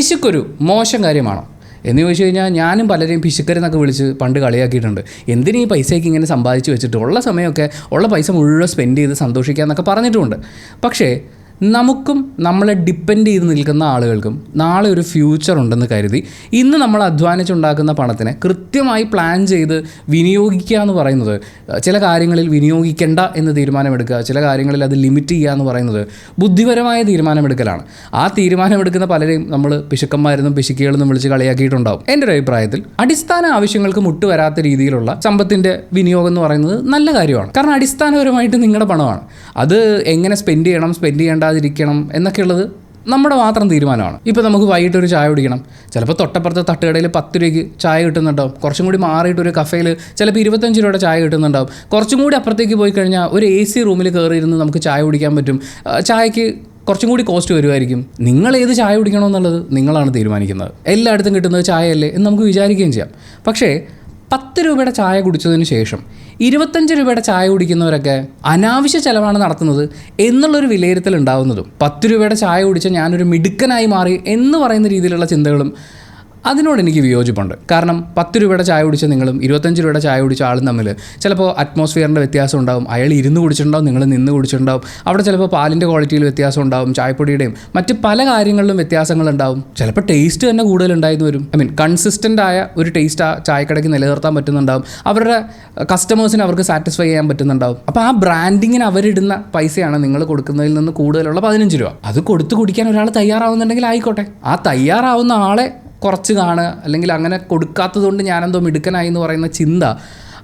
പിശുക്കൊരു മോശം കാര്യമാണോ എന്ന് ചോദിച്ചു കഴിഞ്ഞാൽ ഞാനും പലരെയും പിശുക്കരെന്നൊക്കെ വിളിച്ച് പണ്ട് കളിയാക്കിയിട്ടുണ്ട്. എന്തിനീ പൈസയ്ക്ക് ഇങ്ങനെ സമ്പാദിച്ച് വെച്ചിട്ട് ഉള്ള സമയമൊക്കെ ഉള്ള പൈസ മുഴുവൻ സ്പെൻഡ് ചെയ്ത് സന്തോഷിക്കാമെന്നൊക്കെ പറഞ്ഞിട്ടുമുണ്ട്. പക്ഷേ നമുക്കും നമ്മളെ ഡിപ്പെൻഡ് ചെയ്ത് നിൽക്കുന്ന ആളുകൾക്കും നാളെ ഒരു ഫ്യൂച്ചർ ഉണ്ടെന്ന് കരുതി ഇന്ന് നമ്മൾ അധ്വാനിച്ചുണ്ടാക്കുന്ന പണത്തിനെ കൃത്യമായി പ്ലാൻ ചെയ്ത് വിനിയോഗിക്കുക എന്ന് പറയുന്നത്, ചില കാര്യങ്ങളിൽ വിനിയോഗിക്കേണ്ട എന്ന് തീരുമാനമെടുക്കുക, ചില കാര്യങ്ങളിൽ അത് ലിമിറ്റ് ചെയ്യുക എന്ന് പറയുന്നത് ബുദ്ധിപരമായ തീരുമാനമെടുക്കലാണ്. ആ തീരുമാനമെടുക്കുന്ന പലരെയും നമ്മൾ പിശുക്കന്മാരെന്നും പിശുക്കികളെന്നും വിളിച്ച് കളിയാക്കിയിട്ടുണ്ടാവും. എൻ്റെ ഒരു അഭിപ്രായത്തിൽ അടിസ്ഥാന ആവശ്യങ്ങൾക്ക് മുട്ടുവരാത്ത രീതിയിലുള്ള സമ്പത്തിൻ്റെ വിനിയോഗം എന്ന് പറയുന്നത് നല്ല കാര്യമാണ്. കാരണം അടിസ്ഥാനപരമായിട്ട് നിങ്ങളുടെ പണമാണ്. അത് എങ്ങനെ സ്പെൻഡ് ചെയ്യേണ്ടാതിരിക്കണം എന്നൊക്കെയുള്ളത് നമ്മുടെ മാത്രം തീരുമാനമാണ്. ഇപ്പോൾ നമുക്ക് വൈകിട്ടൊരു ചായ കുടിക്കണം, ചിലപ്പോൾ തൊട്ടപ്പുറത്തെ തട്ടുകടയിൽ 10 രൂപയ്ക്ക് ചായ കിട്ടുന്നുണ്ടാവും. കുറച്ചും കൂടി മാറിയിട്ട് ഒരു കഫേയിൽ ചിലപ്പോൾ 25 രൂപയുടെ ചായ കിട്ടുന്നുണ്ടാവും. കുറച്ചും കൂടി അപ്പുറത്തേക്ക് പോയി കഴിഞ്ഞാൽ ഒരു AC റൂമിൽ കയറിയിരുന്ന് നമുക്ക് ചായ കുടിക്കാൻ പറ്റും. ചായക്ക് കുറച്ചും കൂടി കോസ്റ്റ് വരുമായിരിക്കും. നിങ്ങൾ ഏത് ചായ കുടിക്കണമെന്നുള്ളത് നിങ്ങളാണ് തീരുമാനിക്കുന്നത്. എല്ലായിടത്തും കിട്ടുന്നത് ചായയല്ലേ എന്ന് നമുക്ക് വിചാരിക്കുകയും ചെയ്യാം. പക്ഷേ 10 രൂപയുടെ ചായ കുടിച്ചതിന് ശേഷം 25 രൂപയുടെ ചായ കുടിക്കുന്നവരൊക്കെ അനാവശ്യ ചെലവാണ് നടത്തുന്നത് എന്നുള്ളൊരു വിലയിരുത്തൽ ഉണ്ടാവുന്നതും 10 രൂപയുടെ ചായ കുടിച്ച ഞാനൊരു മിടുക്കനായി മാറി എന്ന് പറയുന്ന രീതിയിലുള്ള ചിന്തകളും അതിനോട് എനിക്ക് വിയോജിപ്പുണ്ട്. കാരണം 10 രൂപയുടെ ചായ കുടിച്ച നിങ്ങളും 25 രൂപയുടെ ചായ കുടിച്ച ആളും തമ്മിൽ ചിലപ്പോൾ അറ്റ്മോസ്ഫിയറിൻ്റെ വ്യത്യാസം ഉണ്ടാവും. അയാൾ ഇരുന്ന് കുടിച്ചിട്ടുണ്ടാവും, നിങ്ങൾ നിന്ന് കുടിച്ചിട്ടുണ്ടാവും. അവിടെ ചിലപ്പോൾ പാലിൻ്റെ ക്വാളിറ്റിയിൽ വ്യത്യാസം ഉണ്ടാവും, ചായപ്പൊടിയുടെയും മറ്റ് പല കാര്യങ്ങളിലും വ്യത്യാസങ്ങളുണ്ടാവും. ചിലപ്പോൾ ടേസ്റ്റ് തന്നെ കൂടുതലുണ്ടായിരുന്നു വരും. കൺസിസ്റ്റൻ്റ് ആയ ഒരു ടേസ്റ്റ് ആ ചായക്കടയ്ക്ക് നിലനിർത്താൻ പറ്റുന്നുണ്ടാവും. അവരുടെ കസ്റ്റമേഴ്സിന് അവർക്ക് സാറ്റിസ്ഫൈ ചെയ്യാൻ പറ്റുന്നുണ്ടാവും. അപ്പോൾ ആ ബ്രാൻഡിങ്ങിന് അവരിടുന്ന പൈസയാണ് നിങ്ങൾ കൊടുക്കുന്നതിൽ നിന്ന് കൂടുതലുള്ള 15 രൂപ. അത് കൊടുത്ത് കുടിക്കാൻ ഒരാൾ തയ്യാറാവുന്നുണ്ടെങ്കിൽ ആയിക്കോട്ടെ. ആ തയ്യാറാവുന്ന ആളെ കുറച്ച് കാണുക, അല്ലെങ്കിൽ അങ്ങനെ കൊടുക്കാത്തതുകൊണ്ട് ഞാനെന്തോ മിടുക്കനായി എന്ന് പറയുന്ന ചിന്ത,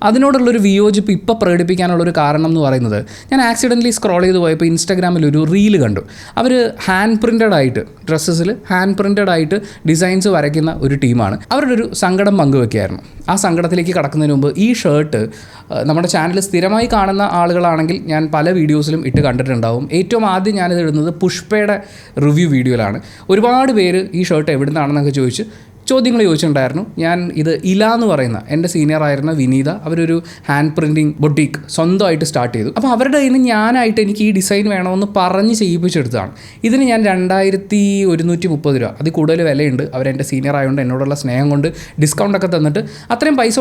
അതിനോടുള്ളൊരു വിയോജിപ്പ് ഇപ്പോൾ പ്രകടിപ്പിക്കാനുള്ളൊരു കാരണം എന്ന് പറയുന്നത്, ഞാൻ ആക്സിഡൻ്റലി സ്ക്രോൾ ചെയ്ത് പോയപ്പോൾ ഇൻസ്റ്റാഗ്രാമിൽ ഒരു റീല് കണ്ടു. അവർ ഹാൻഡ് പ്രിൻറ്റഡ് ആയിട്ട് ഡ്രസ്സസിൽ ഹാൻഡ് പ്രിൻറ്റഡ് ആയിട്ട് ഡിസൈൻസ് വരയ്ക്കുന്ന ഒരു ടീമാണ്. അവരുടെ ഒരു സങ്കടം പങ്കുവെക്കുകയായിരുന്നു. ആ സങ്കടത്തിലേക്ക് കടക്കുന്നതിന് മുമ്പ് ഈ ഷർട്ട് നമ്മുടെ ചാനൽ സ്ഥിരമായി കാണുന്ന ആളുകളാണെങ്കിൽ ഞാൻ പല വീഡിയോസിലും ഇട്ട് കണ്ടിട്ടുണ്ടാവും. ഏറ്റവും ആദ്യം ഞാനിത് ഇടുന്നത് പുഷ്പയുടെ റിവ്യൂ വീഡിയോയിലാണ്. ഒരുപാട് പേര് ഈ ഷർട്ട് എവിടെ നിന്നാണെന്നൊക്കെ ചോദ്യങ്ങൾ ചോദിച്ചിട്ടുണ്ടായിരുന്നു. ഞാൻ ഇത് ഇല എന്ന് പറയുന്ന എൻ്റെ സീനിയറായിരുന്ന വിനീത, അവരൊരു ഹാൻഡ് പ്രിൻറ്റിങ് ബൊട്ടീക്ക് സ്വന്തമായിട്ട് സ്റ്റാർട്ട് ചെയ്തു. അപ്പോൾ അവരുടെ കയ്യിൽ നിന്ന് ഞാനായിട്ട് എനിക്ക് ഈ ഡിസൈൻ വേണമെന്ന് പറഞ്ഞ് ചെയ്യിപ്പിച്ചെടുത്തതാണ്. ഇതിന് ഞാൻ 2130 രൂപ, അതിൽ കൂടുതൽ വിലയുണ്ട്. അവരെൻ്റെ സീനിയർ ആയതുകൊണ്ട് എന്നോടുള്ള സ്നേഹം കൊണ്ട് ഡിസ്കൗണ്ടൊക്കെ തന്നിട്ട് അത്രയും പൈസ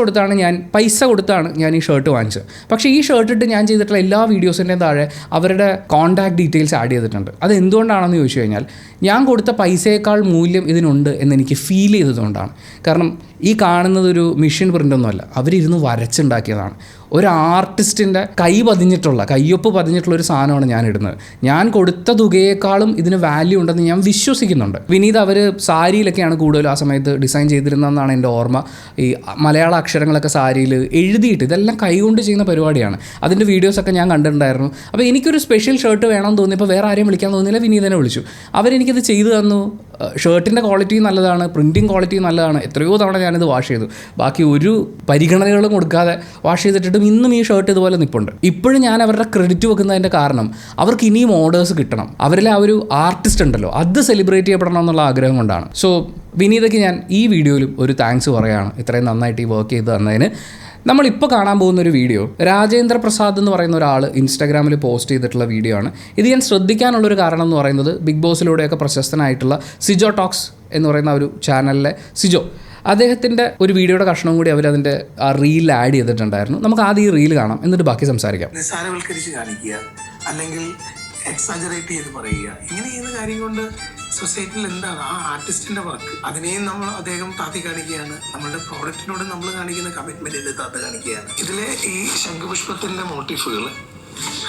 കൊടുത്താണ് ഞാൻ ഈ ഷർട്ട് വാങ്ങിച്ചത്. പക്ഷേ ഈ ഷർട്ട് ഇട്ട് ഞാൻ ചെയ്തിട്ടുള്ള എല്ലാ വീഡിയോസിൻ്റെയും താഴെ അവരുടെ കോൺടാക്ട് ഡീറ്റെയിൽസ് ആഡ് ചെയ്തിട്ടുണ്ട്. അത് എന്തുകൊണ്ടാണെന്ന് ചോദിച്ചു കഴിഞ്ഞാൽ, ഞാൻ കൊടുത്ത പൈസയേക്കാൾ മൂല്യം ഇതിനുണ്ട് എന്നെനിക്ക് ഫീൽ ചെയ്തതുകൊണ്ടാണ്. കാരണം ഈ കാണുന്നത് ഒരു മെഷീൻ പ്രിൻ്റൊന്നുമല്ല, അവരിരുന്ന് വരച്ചുണ്ടാക്കിയതാണ്. ഒരു ആർട്ടിസ്റ്റിൻ്റെ കയ്യൊപ്പ് പതിഞ്ഞിട്ടുള്ള ഒരു സാധനമാണ് ഞാൻ ഇടുന്നത്. ഞാൻ കൊടുത്ത തുകയേക്കാളും ഇതിന് വാല്യൂ ഉണ്ടെന്ന് ഞാൻ വിശ്വസിക്കുന്നുണ്ട്. വിനീത് അവർ സാരിയിലൊക്കെയാണ് കൂടുതലും ആ സമയത്ത് ഡിസൈൻ ചെയ്തിരുന്നതെന്നാണ് എൻ്റെ ഓർമ്മ. ഈ മലയാള അക്ഷരങ്ങളൊക്കെ സാരിയിൽ എഴുതിയിട്ട്, ഇതെല്ലാം കൈകൊണ്ട് ചെയ്യുന്ന പരിപാടിയാണ്. അതിൻ്റെ വീഡിയോസൊക്കെ ഞാൻ കണ്ടിട്ടുണ്ടായിരുന്നു. അപ്പോൾ എനിക്കൊരു സ്പെഷ്യൽ ഷർട്ട് വേണമെന്ന് തോന്നിയപ്പോൾ വേറെ ആരെയും വിളിക്കാൻ തോന്നിയില്ല, വിനീതനെ വിളിച്ചു. അവരെനിക്കത് ചെയ്തു തന്നു. ഷർട്ടിൻ്റെ ക്വാളിറ്റി നല്ലതാണ്, പ്രിൻറ്റിങ് ക്വാളിറ്റി നല്ലതാണ്. എത്രയോ തവണ ഞാനിത് വാഷ് ചെയ്തു. ബാക്കി ഒരു പരിഗണനകളും കൊടുക്കാതെ വാഷ് ചെയ്തിട്ട് ഇന്നും ഈ ഷർട്ട് ഇതുപോലെ നിൽപ്പുണ്ട്. ഇപ്പോഴും ഞാൻ അവരുടെ ക്രെഡിറ്റ് വെക്കുന്നതിൻ്റെ കാരണം അവർക്ക് ഇനിയും ഓർഡേഴ്സ് കിട്ടണം. അവരിലെ ആ ഒരു ആർട്ടിസ്റ്റ് ഉണ്ടല്ലോ, അത് സെലിബ്രേറ്റ് ചെയ്യപ്പെടണം എന്നുള്ള ആഗ്രഹം കൊണ്ടാണ്. സോ വിനീതയ്ക്ക് ഞാൻ ഈ വീഡിയോയിലും ഒരു താങ്ക്സ് പറയുകയാണ്, ഇത്രയും നന്നായിട്ട് ഈ വർക്ക് ചെയ്ത് തന്നതിന്. നമ്മളിപ്പോൾ കാണാൻ പോകുന്നൊരു വീഡിയോ രാജേന്ദ്ര പ്രസാദ് എന്ന് പറയുന്ന ഒരാൾ ഇൻസ്റ്റാഗ്രാമിൽ പോസ്റ്റ് ചെയ്തിട്ടുള്ള വീഡിയോ ആണ്. ഇത് ഞാൻ ശ്രദ്ധിക്കാനുള്ളൊരു കാരണം എന്ന് പറയുന്നത്, ബിഗ് ബോസിലൂടെയൊക്കെ പ്രശസ്തനായിട്ടുള്ള സിജോ ടോക്സ് എന്ന് പറയുന്ന ഒരു ചാനലിലെ സിജോ, അദ്ദേഹത്തിൻ്റെ ഒരു വീഡിയോയുടെ കഷ്ണം കൂടി അവരതിൻ്റെ ആ റീൽ ആഡ് ചെയ്തിട്ടുണ്ടായിരുന്നു. നമുക്ക് ആദ്യം ഈ റീൽ കാണാം, എന്നിട്ട് ബാക്കി സംസാരിക്കാം. നിസ്സാരവൽക്കരിച്ച് കാണിക്കുക, അല്ലെങ്കിൽ എക്സാജറേറ്റ് ചെയ്ത് പറയുക, ഇങ്ങനെ ചെയ്യുന്ന കാര്യം കൊണ്ട് സൊസൈറ്റിയിൽ എന്താണ് ആ ആർട്ടിസ്റ്റിന്റെ വർക്ക്, അതിനെയും അദ്ദേഹം താത്തി കാണിക്കുകയാണ്. നമ്മളുടെ പ്രോഡക്റ്റിനോട് നമ്മൾ കാണിക്കുന്ന കമ്മിറ്റ്മെന്റിന്റെ താത്തി കാണിക്കുകയാണ്. ഇതിലെ ഈ ശംഖുപുഷ്പത്തിന്റെ മോട്ടീഫുകൾ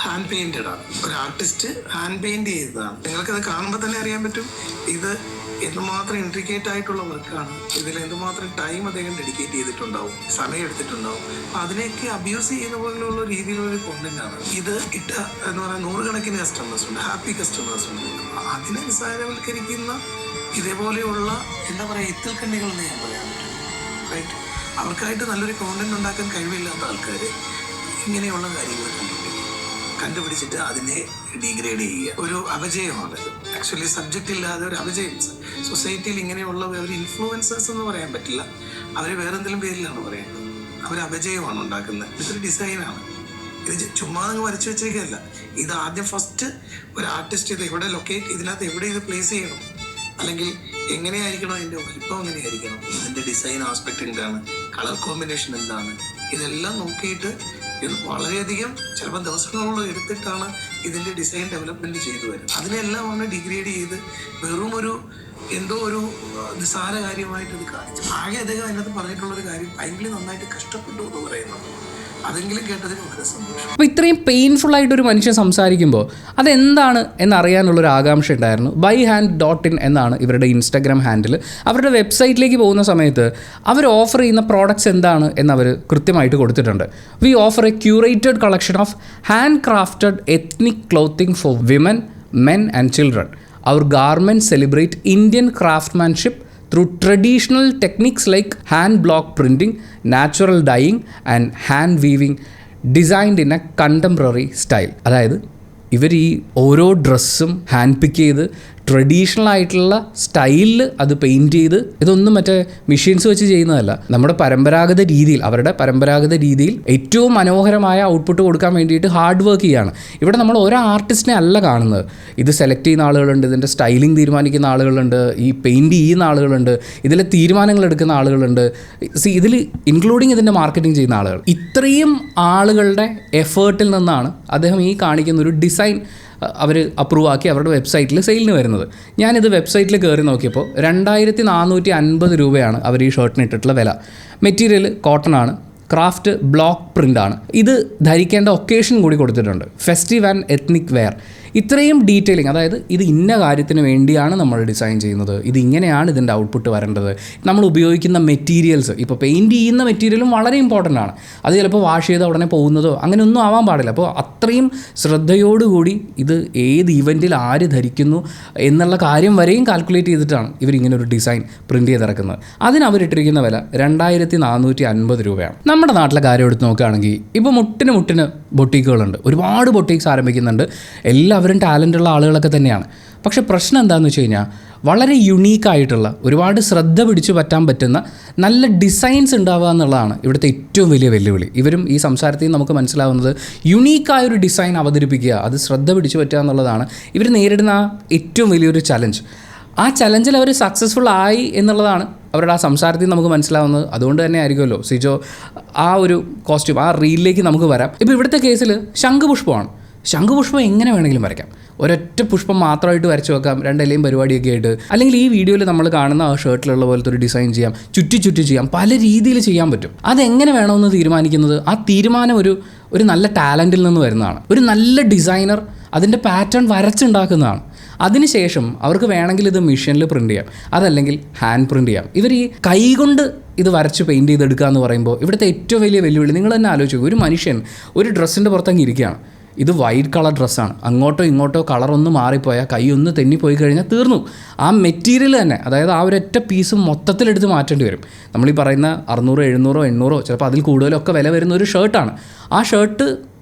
ഹാൻഡ് പെയിന്റഡ് ആണ്. ഒരു ആർട്ടിസ്റ്റ് ഹാൻഡ് പെയിന്റ് ചെയ്തതാണ്. നിങ്ങൾക്കത് കാണുമ്പോൾ തന്നെ അറിയാൻ പറ്റും ഇത് എന്തുമാത്രം ഇൻട്രിക്കേറ്റ് ആയിട്ടുള്ള വർക്കാണ്. ഇതിൽ എന്തുമാത്രം ടൈം അദ്ദേഹം ഡെഡിക്കേറ്റ് ചെയ്തിട്ടുണ്ടാവും, സമയം എടുത്തിട്ടുണ്ടാവും. അതിനെയൊക്കെ അബ്യൂസ് ചെയ്യുന്ന പോലെയുള്ള രീതിയിലുള്ള കോണ്ടന്റ് ആണ് ഇത്. ഇട്ട എന്ന് പറയാൻ 100 കണക്കിന് കസ്റ്റമേഴ്സ് ഉണ്ട്, ഹാപ്പി കസ്റ്റമേഴ്സ് ഉണ്ട്. അതിനെ നിസ്സാരവൽക്കരിക്കുന്ന ഇതേപോലെയുള്ള എന്താ പറയുക ഇത്തിൽക്കണ്ണികൾ എന്ന് ഞാൻ പറയാൻ പറ്റും. റൈറ്റ്, അവർക്കായിട്ട് നല്ലൊരു കോണ്ടന്റ് ഉണ്ടാക്കാൻ കഴിവില്ലാത്ത ആൾക്കാർ ഇങ്ങനെയുള്ള കാര്യങ്ങൾ കണ്ടുപിടിച്ചിട്ട് അതിനെ ഡീഗ്രേഡ് ചെയ്യുക ഒരു അപജയമാണത്. ആക്ച്വലി സബ്ജക്റ്റ് ഇല്ലാതെ ഒരു അപജയം. സൊസൈറ്റിയിൽ ഇങ്ങനെയുള്ള ഒരു ഇൻഫ്ലുവൻസേഴ്സ് എന്ന് പറയാൻ പറ്റില്ല, അവർ വേറെന്തെങ്കിലും പേരിലാണ് പറയുന്നത്. അവർ അപജയമാണ് ഉണ്ടാക്കുന്നത്. ഇതൊരു ഡിസൈനാണ്. ഇത് ചുമ്മാ നിങ്ങൾ വരച്ചു വെച്ചേക്കല്ല. ഇത് ആദ്യം ഫസ്റ്റ് ഒരു ആർട്ടിസ്റ്റ് ഇത് എവിടെ ഇതിനകത്ത് എവിടെ ഇത് പ്ലേസ് ചെയ്യണം, അല്ലെങ്കിൽ എങ്ങനെയായിരിക്കണം, അതിൻ്റെ വലിപ്പം എങ്ങനെയായിരിക്കണം, ഇതിൻ്റെ ഡിസൈൻ ആസ്പെക്ട് എന്താണ്, കളർ കോമ്പിനേഷൻ എന്താണ്, ഇതെല്ലാം നോക്കിയിട്ട് ഇത് വളരെയധികം ചിലപ്പോൾ ദിവസങ്ങളോളം എടുത്തിട്ടാണ് ഇതിൻ്റെ ഡിസൈൻ ഡെവലപ്മെൻറ്റ് ചെയ്തു വരുന്നത്. അതിനെല്ലാം ഒന്ന് ഡിഗ്രേഡ് ചെയ്ത് വെറും ഒരു എന്തോ ഒരു നിസ്സാര കാര്യമായിട്ട് ഇത് കാണിച്ചു. ആകെ അദ്ദേഹം അതിനകത്ത് പറഞ്ഞിട്ടുള്ളൊരു കാര്യം ഭയങ്കര നന്നായിട്ട് കഷ്ടപ്പെട്ടു എന്ന് പറയുന്നത്. അതെങ്കിലും കേട്ടതിന് വളരെ സന്തോഷം. അപ്പോൾ ഇത്രയും പെയിൻഫുൾ ആയിട്ടൊരു മനുഷ്യൻ സംസാരിക്കുമ്പോൾ അതെന്താണ് എന്നറിയാനുള്ളൊരു ആകാംക്ഷ ഉണ്ടായിരുന്നു. byhand.in എന്നാണ് ഇവരുടെ ഇൻസ്റ്റാഗ്രാം ഹാൻഡിൽ. അവരുടെ വെബ്സൈറ്റിലേക്ക് പോകുന്ന സമയത്ത് അവർ ഓഫർ ചെയ്യുന്ന പ്രോഡക്റ്റ്സ് എന്താണ് എന്നവർ കൃത്യമായിട്ട് കൊടുത്തിട്ടുണ്ട്. V offer A curated collection of hand crafted ethnic clothing for women, men and children. Our garments celebrate Indian craftsmanship through traditional techniques like hand block printing, natural dyeing and hand weaving designed in a contemporary style. അതായത് ഇവർ ഈ ഓരോ ഡ്രസ്സും hand പിക്ക് ചെയ്ത് traditional ആയിട്ടുള്ള സ്റ്റൈലിൽ അത് paint ചെയ്ത്, ഇതൊന്നും മറ്റേ മെഷീൻസ് വെച്ച് ചെയ്യുന്നതല്ല, നമ്മുടെ പരമ്പരാഗത രീതിയിൽ, അവരുടെ പരമ്പരാഗത രീതിയിൽ ഏറ്റവും മനോഹരമായ ഔട്ട്പുട്ട് കൊടുക്കാൻ വേണ്ടിയിട്ട് ഹാർഡ് വർക്ക് ചെയ്യുകയാണ്. ഇവിടെ നമ്മൾ ഓരോ ആർട്ടിസ്റ്റിനെ അല്ല കാണുന്നത്. ഇത് സെലക്ട് ചെയ്യുന്ന ആളുകളുണ്ട്, ഇതിൻ്റെ സ്റ്റൈലിംഗ് തീരുമാനിക്കുന്ന ആളുകളുണ്ട്, ഈ പെയിൻറ്റ് ചെയ്യുന്ന ആളുകളുണ്ട്, ഇതിലെ തീരുമാനങ്ങൾ എടുക്കുന്ന ആളുകളുണ്ട്, ഇതിൽ ഇൻക്ലൂഡിങ് ഇതിൻ്റെ മാർക്കറ്റിംഗ് ചെയ്യുന്ന ആളുകൾ. ഇത്രയും ആളുകളുടെ എഫേർട്ടിൽ നിന്നാണ് അദ്ദേഹം ഈ കാണിക്കുന്ന ഒരു ഡിസൈൻ അവർ അപ്രൂവ് ആക്കി അവരുടെ വെബ്സൈറ്റിൽ സെയിലിന് വരുന്നത്. ഞാനിത് വെബ്സൈറ്റിൽ കയറി നോക്കിയപ്പോൾ 2450 രൂപയാണ് അവർ ഈ ഷർട്ടിന് ഇട്ടിട്ടുള്ള വില. മെറ്റീരിയൽ കോട്ടൺ ആണ്, ക്രാഫ്റ്റ് ബ്ലോക്ക് പ്രിൻ്റ് ആണ്. ഇത് ധരിക്കേണ്ട ഒക്കേഷൻ കൂടി കൊടുത്തിട്ടുണ്ട്, ഫെസ്റ്റീവ് ആൻഡ് എത്നിക് വെയർ. ഇത്രയും ഡീറ്റെയിലിംഗ്, അതായത് ഇത് ഇന്ന കാര്യത്തിന് വേണ്ടിയാണ് നമ്മൾ ഡിസൈൻ ചെയ്യുന്നത്, ഇത് ഇങ്ങനെയാണ് ഇതിൻ്റെ ഔട്ട്പുട്ട് വരേണ്ടത്, നമ്മൾ ഉപയോഗിക്കുന്ന മെറ്റീരിയൽസ്, ഇപ്പോൾ പെയിൻറ്റ് ചെയ്യുന്ന മെറ്റീരിയലും വളരെ ഇമ്പോർട്ടൻ്റ് ആണ്. അത് ചിലപ്പോൾ വാഷ് ചെയ്ത് ഉടനെ പോകുന്നതോ അങ്ങനെയൊന്നും ആവാൻ പാടില്ല. അപ്പോൾ അത്രയും ശ്രദ്ധയോടുകൂടി ഇത് ഏത് ഇവൻറ്റിൽ ആര് ധരിക്കുന്നു എന്നുള്ള കാര്യം വരെയും കാൽക്കുലേറ്റ് ചെയ്തിട്ടാണ് ഇവരിങ്ങനെ ഒരു ഡിസൈൻ പ്രിൻറ്റ് ചെയ്തിറക്കുന്നത്. അതിന് അവരിട്ടിരിക്കുന്ന വില 2450 രൂപയാണ്. നമ്മുടെ നാട്ടിലെ കാര്യം എടുത്ത് നോക്കുകയാണെങ്കിൽ ഇപ്പോൾ മുട്ടിന് ബൊട്ടീക്കുകളുണ്ട്, ഒരുപാട് ബൊട്ടീക്സ് ആരംഭിക്കുന്നുണ്ട്, എല്ലാവരും ടാലൻ്റുള്ള ആളുകളൊക്കെ തന്നെയാണ്. പക്ഷേ പ്രശ്നം എന്താണെന്ന് വെച്ച് കഴിഞ്ഞാൽ വളരെ യുണീക്കായിട്ടുള്ള, ഒരുപാട് ശ്രദ്ധ പിടിച്ചു പറ്റാൻ പറ്റുന്ന നല്ല ഡിസൈൻസ് ഉണ്ടാവുക എന്നുള്ളതാണ് ഇവിടുത്തെ ഏറ്റവും വലിയ വെല്ലുവിളി. ഇവരും ഈ സംസാരത്തിൽ നിന്ന് നമുക്ക് മനസ്സിലാവുന്നത് യുണീക്കായൊരു ഡിസൈൻ അവതരിപ്പിക്കുക, അത് ശ്രദ്ധ പിടിച്ചു പറ്റുക എന്നുള്ളതാണ് ഇവർ നേരിടുന്ന ഏറ്റവും വലിയൊരു ചലഞ്ച്. ആ ചലഞ്ചിൽ അവർ സക്സസ്ഫുൾ ആയി എന്നുള്ളതാണ് അവരുടെ ആ സംസാരത്തിൽ നമുക്ക് മനസ്സിലാവുന്നത്. അതുകൊണ്ട് തന്നെ ആയിരിക്കുമല്ലോ സിജോ ആ ഒരു കോസ്റ്റ്യൂം, ആ റീലിലേക്ക് നമുക്ക് വരാം. ഇപ്പോൾ ഇവിടുത്തെ കേസിൽ ശംഖുപുഷ്പമാണ്. ശംഖുപുഷ്പം എങ്ങനെ വേണമെങ്കിലും വരയ്ക്കാം, ഒരൊറ്റ പുഷ്പം മാത്രമായിട്ട് വരച്ച് വെക്കാം, രണ്ടിലയും പരിപാടിയൊക്കെ ആയിട്ട്. അല്ലെങ്കിൽ ഈ വീഡിയോയിൽ നമ്മൾ കാണുന്ന ആ ഷർട്ടിലുള്ള പോലത്തെ ഒരു ഡിസൈൻ ചെയ്യാം, ചുറ്റി ചെയ്യാം, പല രീതിയിൽ ചെയ്യാൻ പറ്റും. അതെങ്ങനെ വേണമെന്ന് തീരുമാനിക്കുന്നത്, ആ തീരുമാനം ഒരു നല്ല ടാലൻറ്റിൽ നിന്ന് വരുന്നതാണ്. ഒരു നല്ല ഡിസൈനർ അതിൻ്റെ പാറ്റേൺ വരച്ചുണ്ടാക്കുന്നതാണ്. അതിനുശേഷം അവർക്ക് വേണമെങ്കിൽ ഇത് മെഷീനിൽ പ്രിൻ്റ് ചെയ്യാം, അതല്ലെങ്കിൽ ഹാൻഡ് പ്രിൻ്റ് ചെയ്യാം. ഇവർ ഈ കൈകൊണ്ട് ഇത് വരച്ച് പെയിൻറ്റ് ചെയ്തെടുക്കുക എന്ന് പറയുമ്പോൾ ഇവിടുത്തെ ഏറ്റവും വലിയ വെല്ലുവിളി നിങ്ങൾ തന്നെ ആലോചിച്ചു. ഒരു മനുഷ്യൻ ഒരു ഡ്രസ്സിൻ്റെ പുറത്തങ്ങ് ഇരിക്കുകയാണ്, ഇത് വൈറ്റ് കളർ ഡ്രസ്സാണ്, അങ്ങോട്ടോ ഇങ്ങോട്ടോ കളറൊന്ന് മാറിപ്പോയാൽ, കൈ ഒന്ന് തെന്നിപ്പോയി കഴിഞ്ഞാൽ തീർന്നു. ആ മെറ്റീരിയൽ തന്നെ, അതായത് ആ ഒരൊറ്റ പീസ് മൊത്തത്തിലെടുത്ത് മാറ്റേണ്ടി വരും. നമ്മളീ പറയുന്ന 600, 700, 800 ചിലപ്പോൾ അതിൽ കൂടുതലൊക്കെ വില വരുന്ന ഒരു ഷർട്ടാണ്. ആ ഷർട്ട്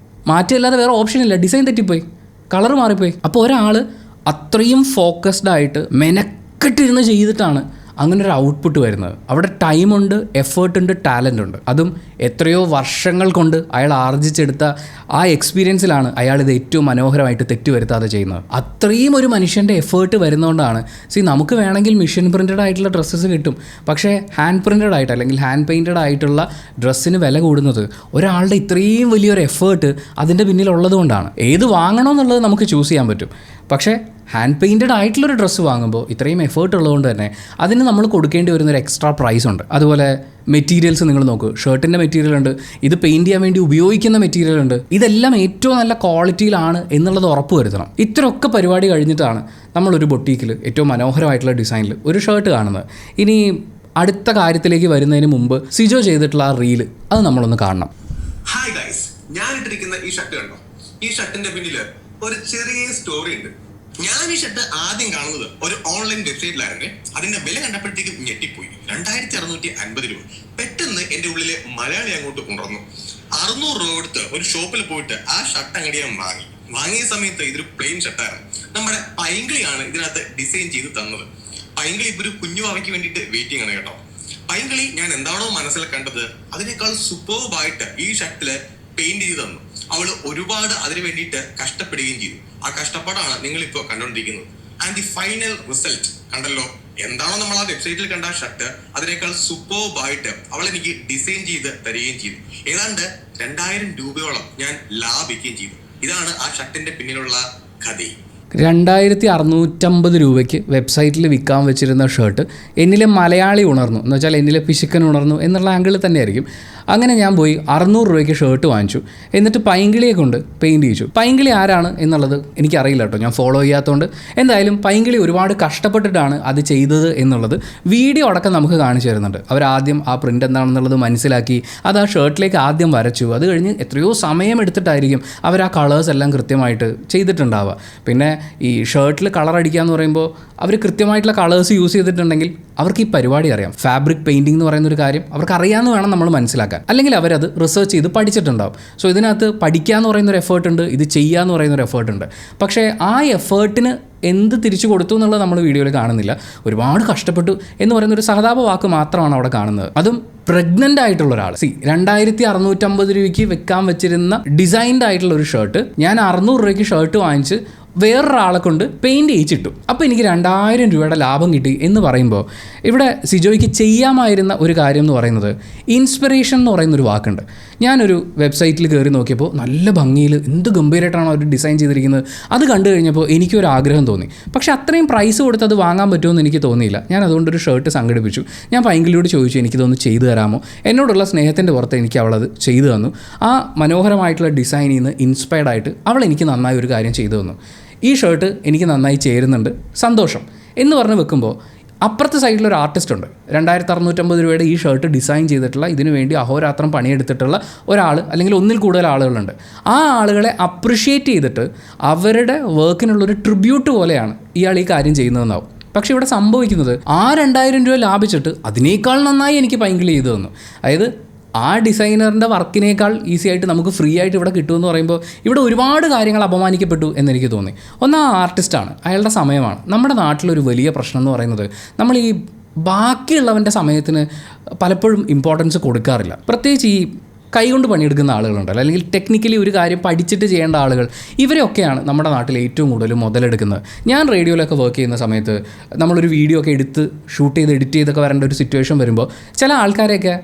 മാറ്റിയല്ലാതെ വേറെ ഓപ്ഷനില്ല, ഡിസൈൻ തെറ്റിപ്പോയി, കളർ മാറിപ്പോയി. അപ്പോൾ ഒരാൾ അത്രയും ഫോക്കസ്ഡ് ആയിട്ട് മെനക്കെട്ടിരുന്ന് ചെയ്തിട്ടാണ് അങ്ങനെ ഒരു ഔട്ട്പുട്ട് വരുന്നത്. അവിടെ ടൈമുണ്ട്, എഫേർട്ടുണ്ട്, ടാലൻ്റ് ഉണ്ട്. അതും എത്രയോ വർഷങ്ങൾ കൊണ്ട് അയാൾ ആർജിച്ചെടുത്ത ആ എക്സ്പീരിയൻസിലാണ് അയാൾ ഇത് ഏറ്റവും മനോഹരമായിട്ട് തെറ്റുവരുത്താതെ ചെയ്യുന്നത്. അത്രയും ഒരു മനുഷ്യൻ്റെ എഫേർട്ട് വരുന്നതുകൊണ്ടാണ് നമുക്ക് വേണമെങ്കിൽ മെഷീൻ പ്രിൻറ്റഡ് ആയിട്ടുള്ള ഡ്രസ്സസ് കിട്ടും, പക്ഷേ ഹാൻഡ് പ്രിൻറ്റഡ് ആയിട്ട് അല്ലെങ്കിൽ ഹാൻഡ് പെയിൻറ്റഡ് ആയിട്ടുള്ള ഡ്രസ്സിന് വില കൂടുന്നത് ഒരാളുടെ ഇത്രയും വലിയൊരു എഫേർട്ട് അതിൻ്റെ പിന്നിലുള്ളത് കൊണ്ടാണ്. ഏത് വാങ്ങണമെന്നുള്ളത് നമുക്ക് ചൂസ് ചെയ്യാൻ പറ്റും, പക്ഷേ ഹാൻഡ് പെയിൻറ്റഡ് ആയിട്ടുള്ളൊരു ഡ്രസ്സ് വാങ്ങുമ്പോൾ ഇത്രയും എഫേർട്ട് ഉള്ളതുകൊണ്ട് തന്നെ അതിന് നമ്മൾ കൊടുക്കേണ്ടി വരുന്നൊരു എക്സ്ട്രാ പ്രൈസ് ഉണ്ട്. അതുപോലെ മെറ്റീരിയൽസ് നിങ്ങൾ നോക്കൂ, ഷർട്ടിൻ്റെ മെറ്റീരിയൽ ഉണ്ട്, ഇത് പെയിൻറ്റ് ചെയ്യാൻ വേണ്ടി ഉപയോഗിക്കുന്ന മെറ്റീരിയൽ ഉണ്ട്, ഇതെല്ലാം ഏറ്റവും നല്ല ക്വാളിറ്റിയിലാണ് എന്നുള്ളത് ഉറപ്പ് വരുത്തണം. ഇത്രയൊക്കെ പരിപാടി കഴിഞ്ഞിട്ടാണ് നമ്മളൊരു ബൊട്ടീക്കിൽ ഏറ്റവും മനോഹരമായിട്ടുള്ള ഡിസൈനിൽ ഒരു ഷർട്ട് കാണുന്നത്. ഇനി അടുത്ത കാര്യത്തിലേക്ക് വരുന്നതിന് മുമ്പ് സിജോ ചെയ്തിട്ടുള്ള ആ റീല് അത് നമ്മളൊന്ന് കാണണം. ഹായ് ഗൈസ്, ഞാൻ ഇട്ടിരിക്കുന്ന ഈ ഷർട്ട് കണ്ടോ? ഈ ഷർട്ടിന്റെ പിന്നിൽ ഒരു ചെറിയ സ്റ്റോറി ഉണ്ട്. ഞാൻ ഈ ഷർട്ട് ആദ്യം കാണുന്നത് ഒരു ഓൺലൈൻ വെബ്സൈറ്റിലായിരുന്നു. അതിന്റെ വില കണ്ടപ്പോഴത്തേക്കും ഞെട്ടിപ്പോയി. 2650 രൂപ. പെട്ടെന്ന് എന്റെ ഉള്ളിലെ മലയാളി അങ്ങോട്ട് ഉണർന്നു. 600 രൂപ കൊടുത്ത് ഒരു ഷോപ്പിൽ പോയിട്ട് ആ ഷർട്ട് അങ്ങോട്ട് ഞാൻ വാങ്ങിയ സമയത്ത് ഇതൊരു പ്ലെയിൻ ഷർട്ടായിരുന്നു. നമ്മുടെ പൈങ്കിളിയാണ് ഇതിനകത്ത് ഡിസൈൻ ചെയ്ത് തന്നത്. പൈങ്കിളി ഇപ്പൊ ഒരു കുഞ്ഞു വാവയ്ക്ക് വേണ്ടിയിട്ട് വെയിറ്റിംഗ് ആണ് കേട്ടോ. പൈങ്കിളി ഞാൻ എന്താണോ മനസ്സിൽ കണ്ടത് അതിനേക്കാൾ സൂപ്പർബായിട്ട് ഈ ഷർട്ടില് പെയിന്റ് ചെയ്ത് തന്നു. അവള് ഒരുപാട് അതിന് വേണ്ടിയിട്ട് കഷ്ടപ്പെടുകയും ചെയ്തു. ആ കഷ്ടപ്പാടാണ് നിങ്ങൾ ഇപ്പോൾ കണ്ടുകൊണ്ടിരിക്കുന്നത്. ആൻഡ് ദി ഫൈനൽ റിസൾട്ട് കണ്ടല്ലോ. എന്താണോ നമ്മൾ ആ വെബ്സൈറ്റിൽ കണ്ട ഷർട്ട് അതിനേക്കാൾ സൂപ്പർബായിട്ട് അവൾ എനിക്ക് ഡിസൈൻ ചെയ്ത് തരികയും ചെയ്തു. ഏതാണ്ട് 2000 രൂപയോളം ഞാൻ ലാഭിക്കുകയും ചെയ്തു. ഇതാണ് ആ ഷർട്ടിന്റെ പിന്നിലുള്ള കഥയും. 2650 രൂപയ്ക്ക് വെബ്സൈറ്റിൽ വിൽക്കാൻ വെച്ചിരുന്ന ഷർട്ട് എന്നിലെ മലയാളി ഉണർന്നു എന്ന് വെച്ചാൽ എന്നിലെ പിശുക്കൻ ഉണർന്നു എന്നുള്ള ആംഗിളിൽ തന്നെയായിരിക്കും. അങ്ങനെ ഞാൻ പോയി 600 രൂപയ്ക്ക് ഷർട്ട് വാങ്ങിച്ചു. എന്നിട്ട് പൈങ്കിളിയെ കൊണ്ട് പെയിൻറ് ചെയ്യിച്ചു. പൈങ്കിളി ആരാണ് എന്നുള്ളത് എനിക്കറിയില്ല കേട്ടോ, ഞാൻ ഫോളോ ചെയ്യാത്തതുകൊണ്ട്. എന്തായാലും പൈങ്കിളി ഒരുപാട് കഷ്ടപ്പെട്ടിട്ടാണ് അത് ചെയ്തത് എന്നുള്ളത് വീഡിയോ അടക്കം നമുക്ക് കാണിച്ചു തരുന്നുണ്ട്. അവരാദ്യം ആ പ്രിൻ്റ് എന്താണെന്നുള്ളത് മനസ്സിലാക്കി അത് ആ ഷർട്ടിലേക്ക് ആദ്യം വരച്ചു. അത് കഴിഞ്ഞ് എത്രയോ സമയം എടുത്തിട്ടായിരിക്കും അവർ ആ കളേഴ്സ് എല്ലാം കൃത്യമായിട്ട് ചെയ്തിട്ടുണ്ടാവുക. പിന്നെ ഈ ഷർട്ടിൽ കളർ അടിക്കുക എന്ന് പറയുമ്പോൾ അവർ കൃത്യമായിട്ടുള്ള കളേഴ്സ് യൂസ് ചെയ്തിട്ടുണ്ടെങ്കിൽ അവർക്ക് ഈ പരിപാടി അറിയാം. ഫാബ്രിക് പെയിൻറ്റിംഗ് എന്ന് പറയുന്നൊരു കാര്യം അവർക്ക് അറിയാമെന്ന് വേണം നമ്മൾ മനസ്സിലാക്കാൻ. അല്ലെങ്കിൽ അവരത് റിസർച്ച് ചെയ്ത് പഠിച്ചിട്ടുണ്ടാവും. സോ ഇതിനകത്ത് പഠിക്കുക എന്ന് പറയുന്നൊരു എഫേർട്ട് ഉണ്ട്, ഇത് ചെയ്യുക എന്ന് പറയുന്നൊരു എഫേർട്ട് ഉണ്ട്. പക്ഷേ ആ എഫേർട്ടിന് എന്ത് തിരിച്ചു കൊടുത്തു എന്നുള്ളത് നമ്മൾ വീഡിയോയിൽ കാണുന്നില്ല. ഒരുപാട് കഷ്ടപ്പെട്ടു എന്ന് പറയുന്നൊരു സഹതാപ വാക്ക് മാത്രമാണ് അവിടെ കാണുന്നത്. അതും പ്രഗ്നൻ്റ് ആയിട്ടുള്ള ഒരാൾ. 2650 രൂപയ്ക്ക് വെക്കാൻ വെച്ചിരുന്ന ഡിസൈൻഡ് ആയിട്ടുള്ള ഒരു ഷർട്ട് ഞാൻ 600 രൂപയ്ക്ക് ഷർട്ട് വാങ്ങിച്ച് വേറൊരാളെ കൊണ്ട് പെയിൻറ്റ് ചെയ്യിച്ചിട്ടു. അപ്പോൾ എനിക്ക് 2000 രൂപയുടെ ലാഭം കിട്ടി എന്ന് പറയുമ്പോൾ ഇവിടെ സിജോയ്ക്ക് ചെയ്യാമായിരുന്ന ഒരു കാര്യം എന്ന് പറയുന്നത് ഇൻസ്പിറേഷൻ എന്ന് പറയുന്നൊരു വാക്കുണ്ട്. ഞാനൊരു വെബ്സൈറ്റിൽ കയറി നോക്കിയപ്പോൾ നല്ല ഭംഗിയിൽ എന്ത് ഗംഭീരമായിട്ടാണ് അവർ ഡിസൈൻ ചെയ്തിരിക്കുന്നത്. അത് കണ്ടു കഴിഞ്ഞപ്പോൾ എനിക്കൊരു ആഗ്രഹം തോന്നി. പക്ഷേ അത്രയും പ്രൈസ് കൊടുത്ത് അത് വാങ്ങാൻ പറ്റുമെന്ന് എനിക്ക് തോന്നിയില്ല. ഞാൻ അതുകൊണ്ടൊരു ഷർട്ട് സംഘടിപ്പിച്ചു. ഞാൻ പൈങ്കിളിയോട് ചോദിച്ചു എനിക്കിതൊന്ന് ചെയ്തു തരാമോ. എന്നോടുള്ള സ്നേഹത്തിൻ്റെ പുറത്ത് എനിക്ക് അവളത് ചെയ്തു തന്നു. ആ മനോഹരമായിട്ടുള്ള ഡിസൈനിൽ നിന്ന് ഇൻസ്പയർഡ് ആയിട്ട് അവൾ എനിക്ക് നന്നായി ഒരു കാര്യം ചെയ്തു തന്നു. ഈ ഷർട്ട് എനിക്ക് നന്നായി ചേരുന്നുണ്ട്, സന്തോഷം എന്ന് പറഞ്ഞ് വെക്കുമ്പോൾ അപ്പുറത്തെ സൈഡിലൊരു ആർട്ടിസ്റ്റ് ഉണ്ട്. 2650 രൂപയുടെ ഈ ഷർട്ട് ഡിസൈൻ ചെയ്തിട്ടുള്ള, ഇതിനു വേണ്ടി അഹോരാത്രം പണിയെടുത്തിട്ടുള്ള ഒരാൾ അല്ലെങ്കിൽ ഒന്നിൽ കൂടുതൽ ആളുകളുണ്ട്. ആ ആളുകളെ അപ്രിഷ്യേറ്റ് ചെയ്തിട്ട് അവരുടെ വർക്കിനുള്ളൊരു ട്രിബ്യൂട്ട് പോലെയാണ് ഇയാൾ ഈ കാര്യം ചെയ്യുന്നതെന്നാവും. പക്ഷേ ഇവിടെ സംഭവിക്കുന്നത് ആ 2000 രൂപ ലാഭിച്ചിട്ട് അതിനേക്കാൾ നന്നായി എനിക്ക് പൈങ്കിളി ചെയ്തു തന്നു. അതായത് ആ ഡിസൈനറിൻ്റെ വർക്കിനേക്കാൾ ഈസി ആയിട്ട് നമുക്ക് ഫ്രീ ആയിട്ട് ഇവിടെ കിട്ടുമെന്ന് പറയുമ്പോൾ ഇവിടെ ഒരുപാട് കാര്യങ്ങൾ അപമാനിക്കപ്പെട്ടു എന്നെനിക്ക് തോന്നി. ഒന്ന് ആ ആർട്ടിസ്റ്റാണ്, അയാളുടെ സമയമാണ്. നമ്മുടെ നാട്ടിലൊരു വലിയ പ്രശ്നം എന്ന് പറയുന്നത് നമ്മൾ ഈ ബാക്കിയുള്ളവൻ്റെ സമയത്തിന് പലപ്പോഴും ഇമ്പോർട്ടൻസ് കൊടുക്കാറില്ല. പ്രത്യേകിച്ച് ഈ കൈകൊണ്ട് പണിയെടുക്കുന്ന ആളുകളുണ്ടല്ലോ, അല്ലെങ്കിൽ ടെക്നിക്കലി ഒരു കാര്യം പഠിച്ചിട്ട് ചെയ്യേണ്ട ആളുകൾ, ഇവരൊക്കെയാണ് നമ്മുടെ നാട്ടിൽ ഏറ്റവും കൂടുതൽ മുതലെടുക്കുന്നത്. ഞാൻ റേഡിയോയിലൊക്കെ വർക്ക് ചെയ്യുന്ന സമയത്ത് നമ്മളൊരു വീഡിയോ ഒക്കെ എടുത്ത് ഷൂട്ട് ചെയ്ത് എഡിറ്റ് ചെയ്തൊക്കെ വരേണ്ട ഒരു സിറ്റുവേഷൻ വരുമ്പോൾ ചില ആൾക്കാരെയൊക്കെ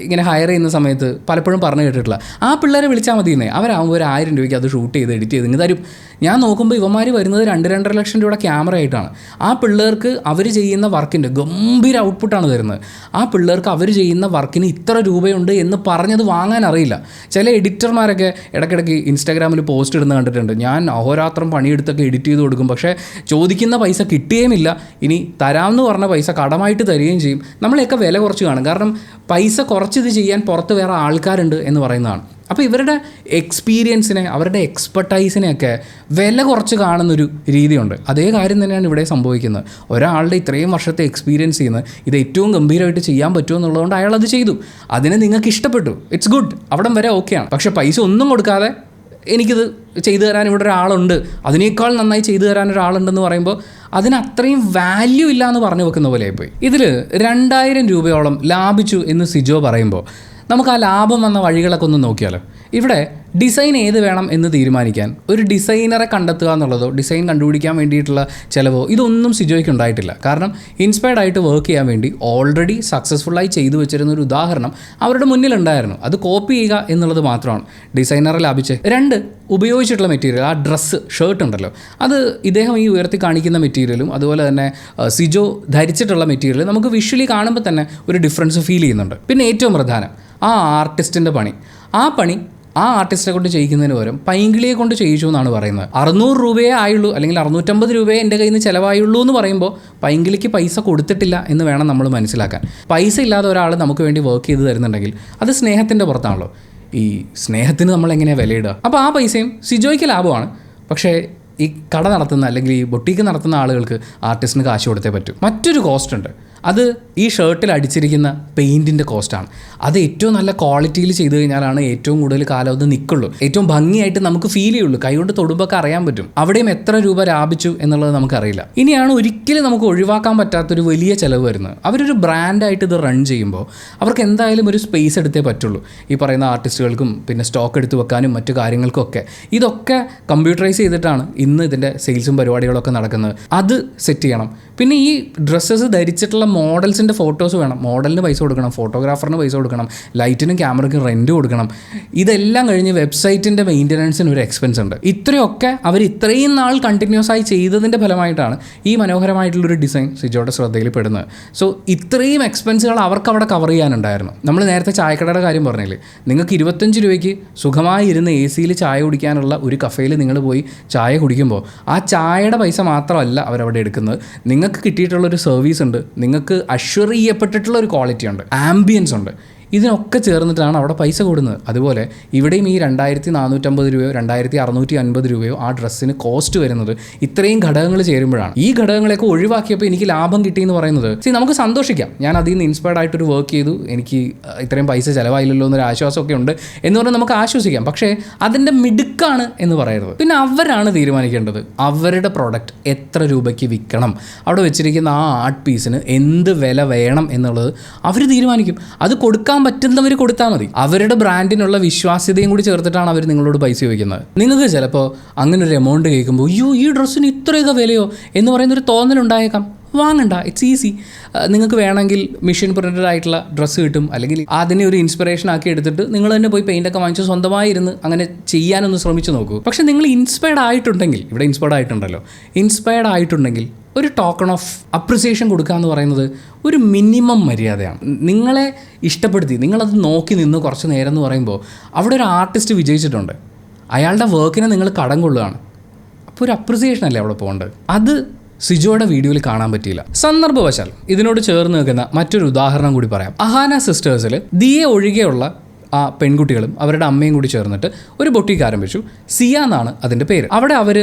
ഇങ്ങനെ ഹയർ ചെയ്യുന്ന സമയത്ത് പലപ്പോഴും പറഞ്ഞു കേട്ടിട്ടില്ല, ആ പിള്ളേരെ വിളിച്ചാൽ മതിയെന്നേ, അവരാകുമ്പോൾ ഒരു 1000 രൂപയ്ക്ക് അത് ഷൂട്ട് ചെയ്ത് എഡിറ്റ് ചെയ്ത് ഇങ്ങ് തരും. ഞാൻ നോക്കുമ്പോൾ ഇവന്മാർ വരുന്നത് 2-2.5 ലക്ഷം രൂപയുടെ ക്യാമറ ആയിട്ടാണ്. ആ പിള്ളേർക്ക് അവർ ചെയ്യുന്ന വർക്കിൻ്റെ ഗംഭീര ഔട്ട്പുട്ടാണ് തരുന്നത്. ആ പിള്ളേർക്ക് അവർ ചെയ്യുന്ന വർക്കിന് ഇത്ര രൂപയുണ്ട് എന്ന് പറഞ്ഞത് വാങ്ങാൻ അറിയില്ല. ചില എഡിറ്റർമാരൊക്കെ ഇടയ്ക്കിടയ്ക്ക് ഇൻസ്റ്റാഗ്രാമിൽ പോസ്റ്റ് ഇടുന്ന കണ്ടിട്ടുണ്ട്. ഞാൻ അഹോരാത്രം പണിയെടുത്തൊക്കെ എഡിറ്റ് ചെയ്ത് കൊടുക്കും, പക്ഷേ ചോദിക്കുന്ന പൈസ കിട്ടുകയുമില്ല, ഇനി തരാമെന്ന് പറഞ്ഞ പൈസ കടമായിട്ട് തരികയും ചെയ്യും. നമ്മളെയൊക്കെ വില കുറച്ച് കാണും, കാരണം പൈസ കുറച്ച് ഇത് ചെയ്യാൻ പുറത്ത് വേറെ ആൾക്കാരുണ്ട് എന്ന് പറയുന്നതാണ്. അപ്പോൾ ഇവരുടെ എക്സ്പീരിയൻസിനെ, അവരുടെ എക്സ്പെർട്ടൈസിനെയൊക്കെ വില കുറച്ച് കാണുന്നൊരു രീതിയുണ്ട്. അതേ കാര്യം തന്നെയാണ് ഇവിടെ സംഭവിക്കുന്നത്. ഒരാളുടെ ഇത്രയും വർഷത്തെ എക്സ്പീരിയൻസ് ചെയ്യുന്നത് ഇത് ഏറ്റവും ഗംഭീരമായിട്ട് ചെയ്യാൻ പറ്റുമോ എന്നുള്ളതുകൊണ്ട് അയാളത് ചെയ്തു. അതിനെ നിങ്ങൾക്ക് ഇഷ്ടപ്പെട്ടു, ഇറ്റ്സ് ഗുഡ്, അവിടം വരെ ഓക്കെയാണ്. പക്ഷേ പൈസ ഒന്നും കൊടുക്കാതെ എനിക്കിത് ചെയ്തു തരാൻ ഇവിടെ ഒരാളുണ്ട്, അതിനേക്കാൾ നന്നായി ചെയ്തു തരാൻ ഒരാളുണ്ടെന്ന് പറയുമ്പോൾ അതിന് അത്രയും വാല്യൂ ഇല്ല എന്ന് പറഞ്ഞു വെക്കുന്ന പോലെ ആയിപ്പോയി. ഇതിൽ 2000 രൂപയോളം ലാഭിച്ചു എന്ന് സിജോ പറയുമ്പോൾ നമുക്ക് ആ ലാഭം വന്ന വഴികളൊക്കെ ഒന്ന് നോക്കിയാലോ. ഇവിടെ ഡിസൈൻ ഏത് വേണം എന്ന് തീരുമാനിക്കാൻ ഒരു ഡിസൈനറെ കണ്ടെത്തുക എന്നുള്ളതോ ഡിസൈൻ കണ്ടുപിടിക്കാൻ വേണ്ടിയിട്ടുള്ള ചിലവോ ഇതൊന്നും സിജോയ്ക്ക് ഉണ്ടായിട്ടില്ല. കാരണം ഇൻസ്പയർഡ് ആയിട്ട് വർക്ക് ചെയ്യാൻ വേണ്ടി ഓൾറെഡി സക്സസ്ഫുള്ളായി ചെയ്തു വെച്ചിരുന്ന ഒരു ഉദാഹരണം അവരുടെ മുന്നിലുണ്ടായിരുന്നു. അത് കോപ്പി ചെയ്യുക എന്നുള്ളത് മാത്രമാണ് ഡിസൈനറെ ലാഭിച്ച്. 2, ഉപയോഗിച്ചിട്ടുള്ള മെറ്റീരിയൽ, ആ ഡ്രസ്സ്, ഷർട്ട് ഉണ്ടല്ലോ, അത് ഇദ്ദേഹം ഈ ഉയർത്തി കാണിക്കുന്ന മെറ്റീരിയലും അതുപോലെ തന്നെ സിജോ ധരിച്ചിട്ടുള്ള മെറ്റീരിയൽ നമുക്ക് വിഷ്വലി കാണുമ്പോൾ തന്നെ ഒരു ഡിഫറൻസ് ഫീൽ ചെയ്യുന്നുണ്ട്. പിന്നെ ഏറ്റവും പ്രധാനം ആ ആർട്ടിസ്റ്റിൻ്റെ പണി. ആ ആർട്ടിസ്റ്റിനെ കൊണ്ട് ചെയ്യിക്കുന്നതിന് പകരം പൈങ്കിളിയെ കൊണ്ട് ചെയ്യിച്ചു എന്നാണ് പറയുന്നത്. 600 രൂപയേ ആയുള്ളൂ, അല്ലെങ്കിൽ 650 രൂപയെ എൻ്റെ കയ്യിൽ നിന്ന് ചിലവായുള്ളൂ എന്ന് പറയുമ്പോൾ പൈങ്കിളിക്ക് പൈസ കൊടുത്തിട്ടില്ല എന്ന് വേണം നമ്മൾ മനസ്സിലാക്കാൻ. പൈസ ഇല്ലാതെ ഒരാൾ നമുക്ക് വേണ്ടി വർക്ക് ചെയ്ത് തരുന്നുണ്ടെങ്കിൽ അത് സ്നേഹത്തിൻ്റെ പുറത്താണല്ലോ. ഈ സ്നേഹത്തിന് നമ്മൾ എങ്ങനെയാണ് വിലയിടുക? അപ്പോൾ ആ പൈസയും സിജോയ്ക്ക് ലാഭമാണ്. പക്ഷേ ഈ കട നടത്തുന്ന അല്ലെങ്കിൽ ഈ ബൊട്ടീക്ക് നടത്തുന്ന ആളുകൾക്ക് ആർട്ടിസ്റ്റിന് കാശ് കൊടുത്തേ പറ്റൂ. മറ്റൊരു കോസ്റ്റ് ഉണ്ട്. അത് ഈ ഷർട്ടിൽ അടിച്ചിരിക്കുന്ന പെയിൻറ്റിൻ്റെ കോസ്റ്റാണ്. അത് ഏറ്റവും നല്ല ക്വാളിറ്റിയിൽ ചെയ്ത് കഴിഞ്ഞാലാണ് ഏറ്റവും കൂടുതൽ കാലം അത് നിൽക്കുള്ളൂ, ഏറ്റവും ഭംഗിയായിട്ട് നമുക്ക് ഫീൽ ചെയ്യുള്ളൂ. കൈകൊണ്ട് തൊടുമ്പോൾ അറിയാൻ പറ്റും അവിടെയും എത്ര രൂപ ലാഭിച്ചു എന്നുള്ളത് നമുക്കറിയില്ല. ഇനിയാണ് ഒരിക്കലും നമുക്ക് ഒഴിവാക്കാൻ പറ്റാത്തൊരു വലിയ ചിലവ് വരുന്നത്. അവരൊരു ബ്രാൻഡായിട്ട് ഇത് റൺ ചെയ്യുമ്പോൾ അവർക്ക് എന്തായാലും ഒരു സ്പേസ് എടുത്തേ പറ്റുള്ളൂ. ഈ പറയുന്ന ആർട്ടിസ്റ്റുകൾക്കും പിന്നെ സ്റ്റോക്ക് എടുത്ത് വെക്കാനും മറ്റു കാര്യങ്ങൾക്കൊക്കെ ഇതൊക്കെ കമ്പ്യൂട്ടറൈസ് ചെയ്തിട്ടാണ് ഇന്ന് ഇതിൻ്റെ സെയിൽസും പരിപാടികളൊക്കെ നടക്കുന്നത്. അത് സെറ്റ് ചെയ്യണം. പിന്നെ ഈ ഡ്രസ്സസ് ധരിച്ചിട്ടുള്ള മോഡൽസിൻ്റെ ഫോട്ടോസ് വേണം. മോഡലിന് പൈസ കൊടുക്കണം, ഫോട്ടോഗ്രാഫറിന് പൈസ കൊടുക്കണം, ലൈറ്റിനും ക്യാമറയ്ക്കും റെൻറ്റ് കൊടുക്കണം. ഇതെല്ലാം കഴിഞ്ഞ് വെബ്സൈറ്റിൻ്റെ മെയിൻ്റനൻസിന് ഒരു എക്സ്പെൻസ് ഉണ്ട്. ഇത്രയൊക്കെ അവർ ഇത്രയും നാൾ കണ്ടിന്യൂസ് ആയി ചെയ്തതിൻ്റെ ഫലമായിട്ടാണ് ഈ മനോഹരമായിട്ടുള്ളൊരു ഡിസൈൻ സിജോയുടെ ശ്രദ്ധയിൽ പെടുന്നത്. സോ ഇത്രയും എക്സ്പെൻസുകൾ അവർക്ക് അവിടെ കവർ ചെയ്യാനുണ്ടായിരുന്നു. നമ്മൾ നേരത്തെ ചായക്കടയുടെ കാര്യം പറഞ്ഞില്ലേ, നിങ്ങൾക്ക് 25 രൂപയ്ക്ക് സുഖമായി ഇരുന്ന് AC-യിൽ ചായ കുടിക്കാനുള്ള ഒരു കഫേയിൽ നിങ്ങൾ പോയി ചായ കുടിക്കുമ്പോൾ ആ ചായയുടെ പൈസ മാത്രമല്ല അവരവിടെ എടുക്കുന്നത്. നിങ്ങൾക്ക് കിട്ടിയിട്ടുള്ളൊരു സർവീസ് ഉണ്ട്, നിങ്ങൾക്ക് അഷ്വർ ചെയ്യപ്പെട്ടിട്ടുള്ള ഒരു ക്വാളിറ്റി ഉണ്ട്, ആംബിയൻസ് ഉണ്ട്. ഇതിനൊക്കെ ചേർന്നിട്ടാണ് അവിടെ പൈസ കൂടുന്നത്. അതുപോലെ ഇവിടെയും ഈ 2450 രൂപയോ 2650 രൂപയോ ആ ഡ്രസ്സിന് കോസ്റ്റ് വരുന്നത് ഇത്രയും ഘടകങ്ങൾ ചേരുമ്പോഴാണ്. ഈ ഘടകങ്ങളൊക്കെ ഒഴിവാക്കിയപ്പോൾ എനിക്ക് ലാഭം കിട്ടിയെന്ന് പറയുന്നത് നമുക്ക് സന്തോഷിക്കാം. ഞാൻ അതിൽ നിന്ന് ഇൻസ്പയർഡ് ആയിട്ടൊരു വർക്ക് ചെയ്തു, എനിക്ക് ഇത്രയും പൈസ ചിലവായില്ലല്ലോ എന്നൊരു ആശ്വാസമൊക്കെ ഉണ്ട് എന്ന് പറഞ്ഞാൽ നമുക്ക് ആശ്വസിക്കാം. പക്ഷേ അതിൻ്റെ മിടുക്കാണ് എന്ന് പറയരുത്. പിന്നെ അവരാണ് തീരുമാനിക്കേണ്ടത് അവരുടെ പ്രൊഡക്റ്റ് എത്ര രൂപയ്ക്ക് വിൽക്കണം, അവിടെ വെച്ചിരിക്കുന്ന ആ ആർട്ട് പീസിന് എന്ത് വില വേണം എന്നുള്ളത് അവർ തീരുമാനിക്കും. അത് കൊടുക്കാൻ പറ്റുന്നവർ കൊടുത്താൽ മതി. അവരുടെ ബ്രാൻഡിനുള്ള വിശ്വാസ്യതയും കൂടി ചേർത്തിട്ടാണ് അവർ നിങ്ങളോട് പൈസ ചോദിക്കുന്നത്. നിങ്ങൾക്ക് ചിലപ്പോൾ അങ്ങനെ ഒരു എമൗണ്ട് കേൾക്കുമ്പോൾ അയ്യോ ഈ ഡ്രസ്സിന് ഇത്രയൊക്കെ വിലയോ എന്ന് പറയുന്നൊരു തോന്നലുണ്ടായേക്കാം. വാങ്ങണ്ട, ഇറ്റ്സ് ഈസി. നിങ്ങൾക്ക് വേണമെങ്കിൽ മെഷീൻ പ്രിൻറ്റഡ് ആയിട്ടുള്ള ഡ്രസ്സ് കിട്ടും, അല്ലെങ്കിൽ അതിനെ ഒരു ഇൻസ്പിറേഷൻ ആക്കി എടുത്തിട്ട് നിങ്ങൾ തന്നെ പോയി പെയിൻ്റൊക്കെ വാങ്ങിച്ച് സ്വന്തമായി ഇരുന്ന് അങ്ങനെ ചെയ്യാനൊന്ന് ശ്രമിച്ചു നോക്കൂ. പക്ഷേ നിങ്ങൾ ഇൻസ്പയർഡ് ആയിട്ടുണ്ടെങ്കിൽ, ഇവിടെ ഇൻസ്പയർഡ് ആയിട്ടുണ്ടല്ലോ, ഇൻസ്പയർഡ് ആയിട്ടുണ്ടെങ്കിൽ ഒരു ടോക്കൺ ഓഫ് അപ്രിസിയേഷൻ കൊടുക്കുക എന്ന് പറയുന്നത് ഒരു മിനിമം മര്യാദയാണ്. നിങ്ങളെ ഇഷ്ടപ്പെടുത്തി നിങ്ങളത് നോക്കി നിന്ന് കുറച്ച് നേരം എന്ന് പറയുമ്പോൾ അവിടെ ഒരു ആർട്ടിസ്റ്റ് വിജയിച്ചിട്ടുണ്ട്, അയാളുടെ വർക്കിനെ നിങ്ങൾ കടം കൊള്ളുകയാണ്. അപ്പോൾ ഒരു അപ്രിസിയേഷൻ അല്ലേ അവിടെ പോകേണ്ടത്. അത് സിജോയുടെ വീഡിയോയിൽ കാണാൻ പറ്റിയില്ല. സന്ദർഭവശാൽ ഇതിനോട് ചേർന്ന് നിൽക്കുന്ന മറ്റൊരു ഉദാഹരണം കൂടി പറയാം. അഹാന സിസ്റ്റേഴ്സിൽ ദിയെ ഒഴികെയുള്ള ആ പെൺകുട്ടികളും അവരുടെ അമ്മയും കൂടി ചേർന്നിട്ട് ഒരു ബൊട്ടീക്ക് ആരംഭിച്ചു. സിയ എന്നാണ് അതിൻ്റെ പേര്. അവിടെ അവർ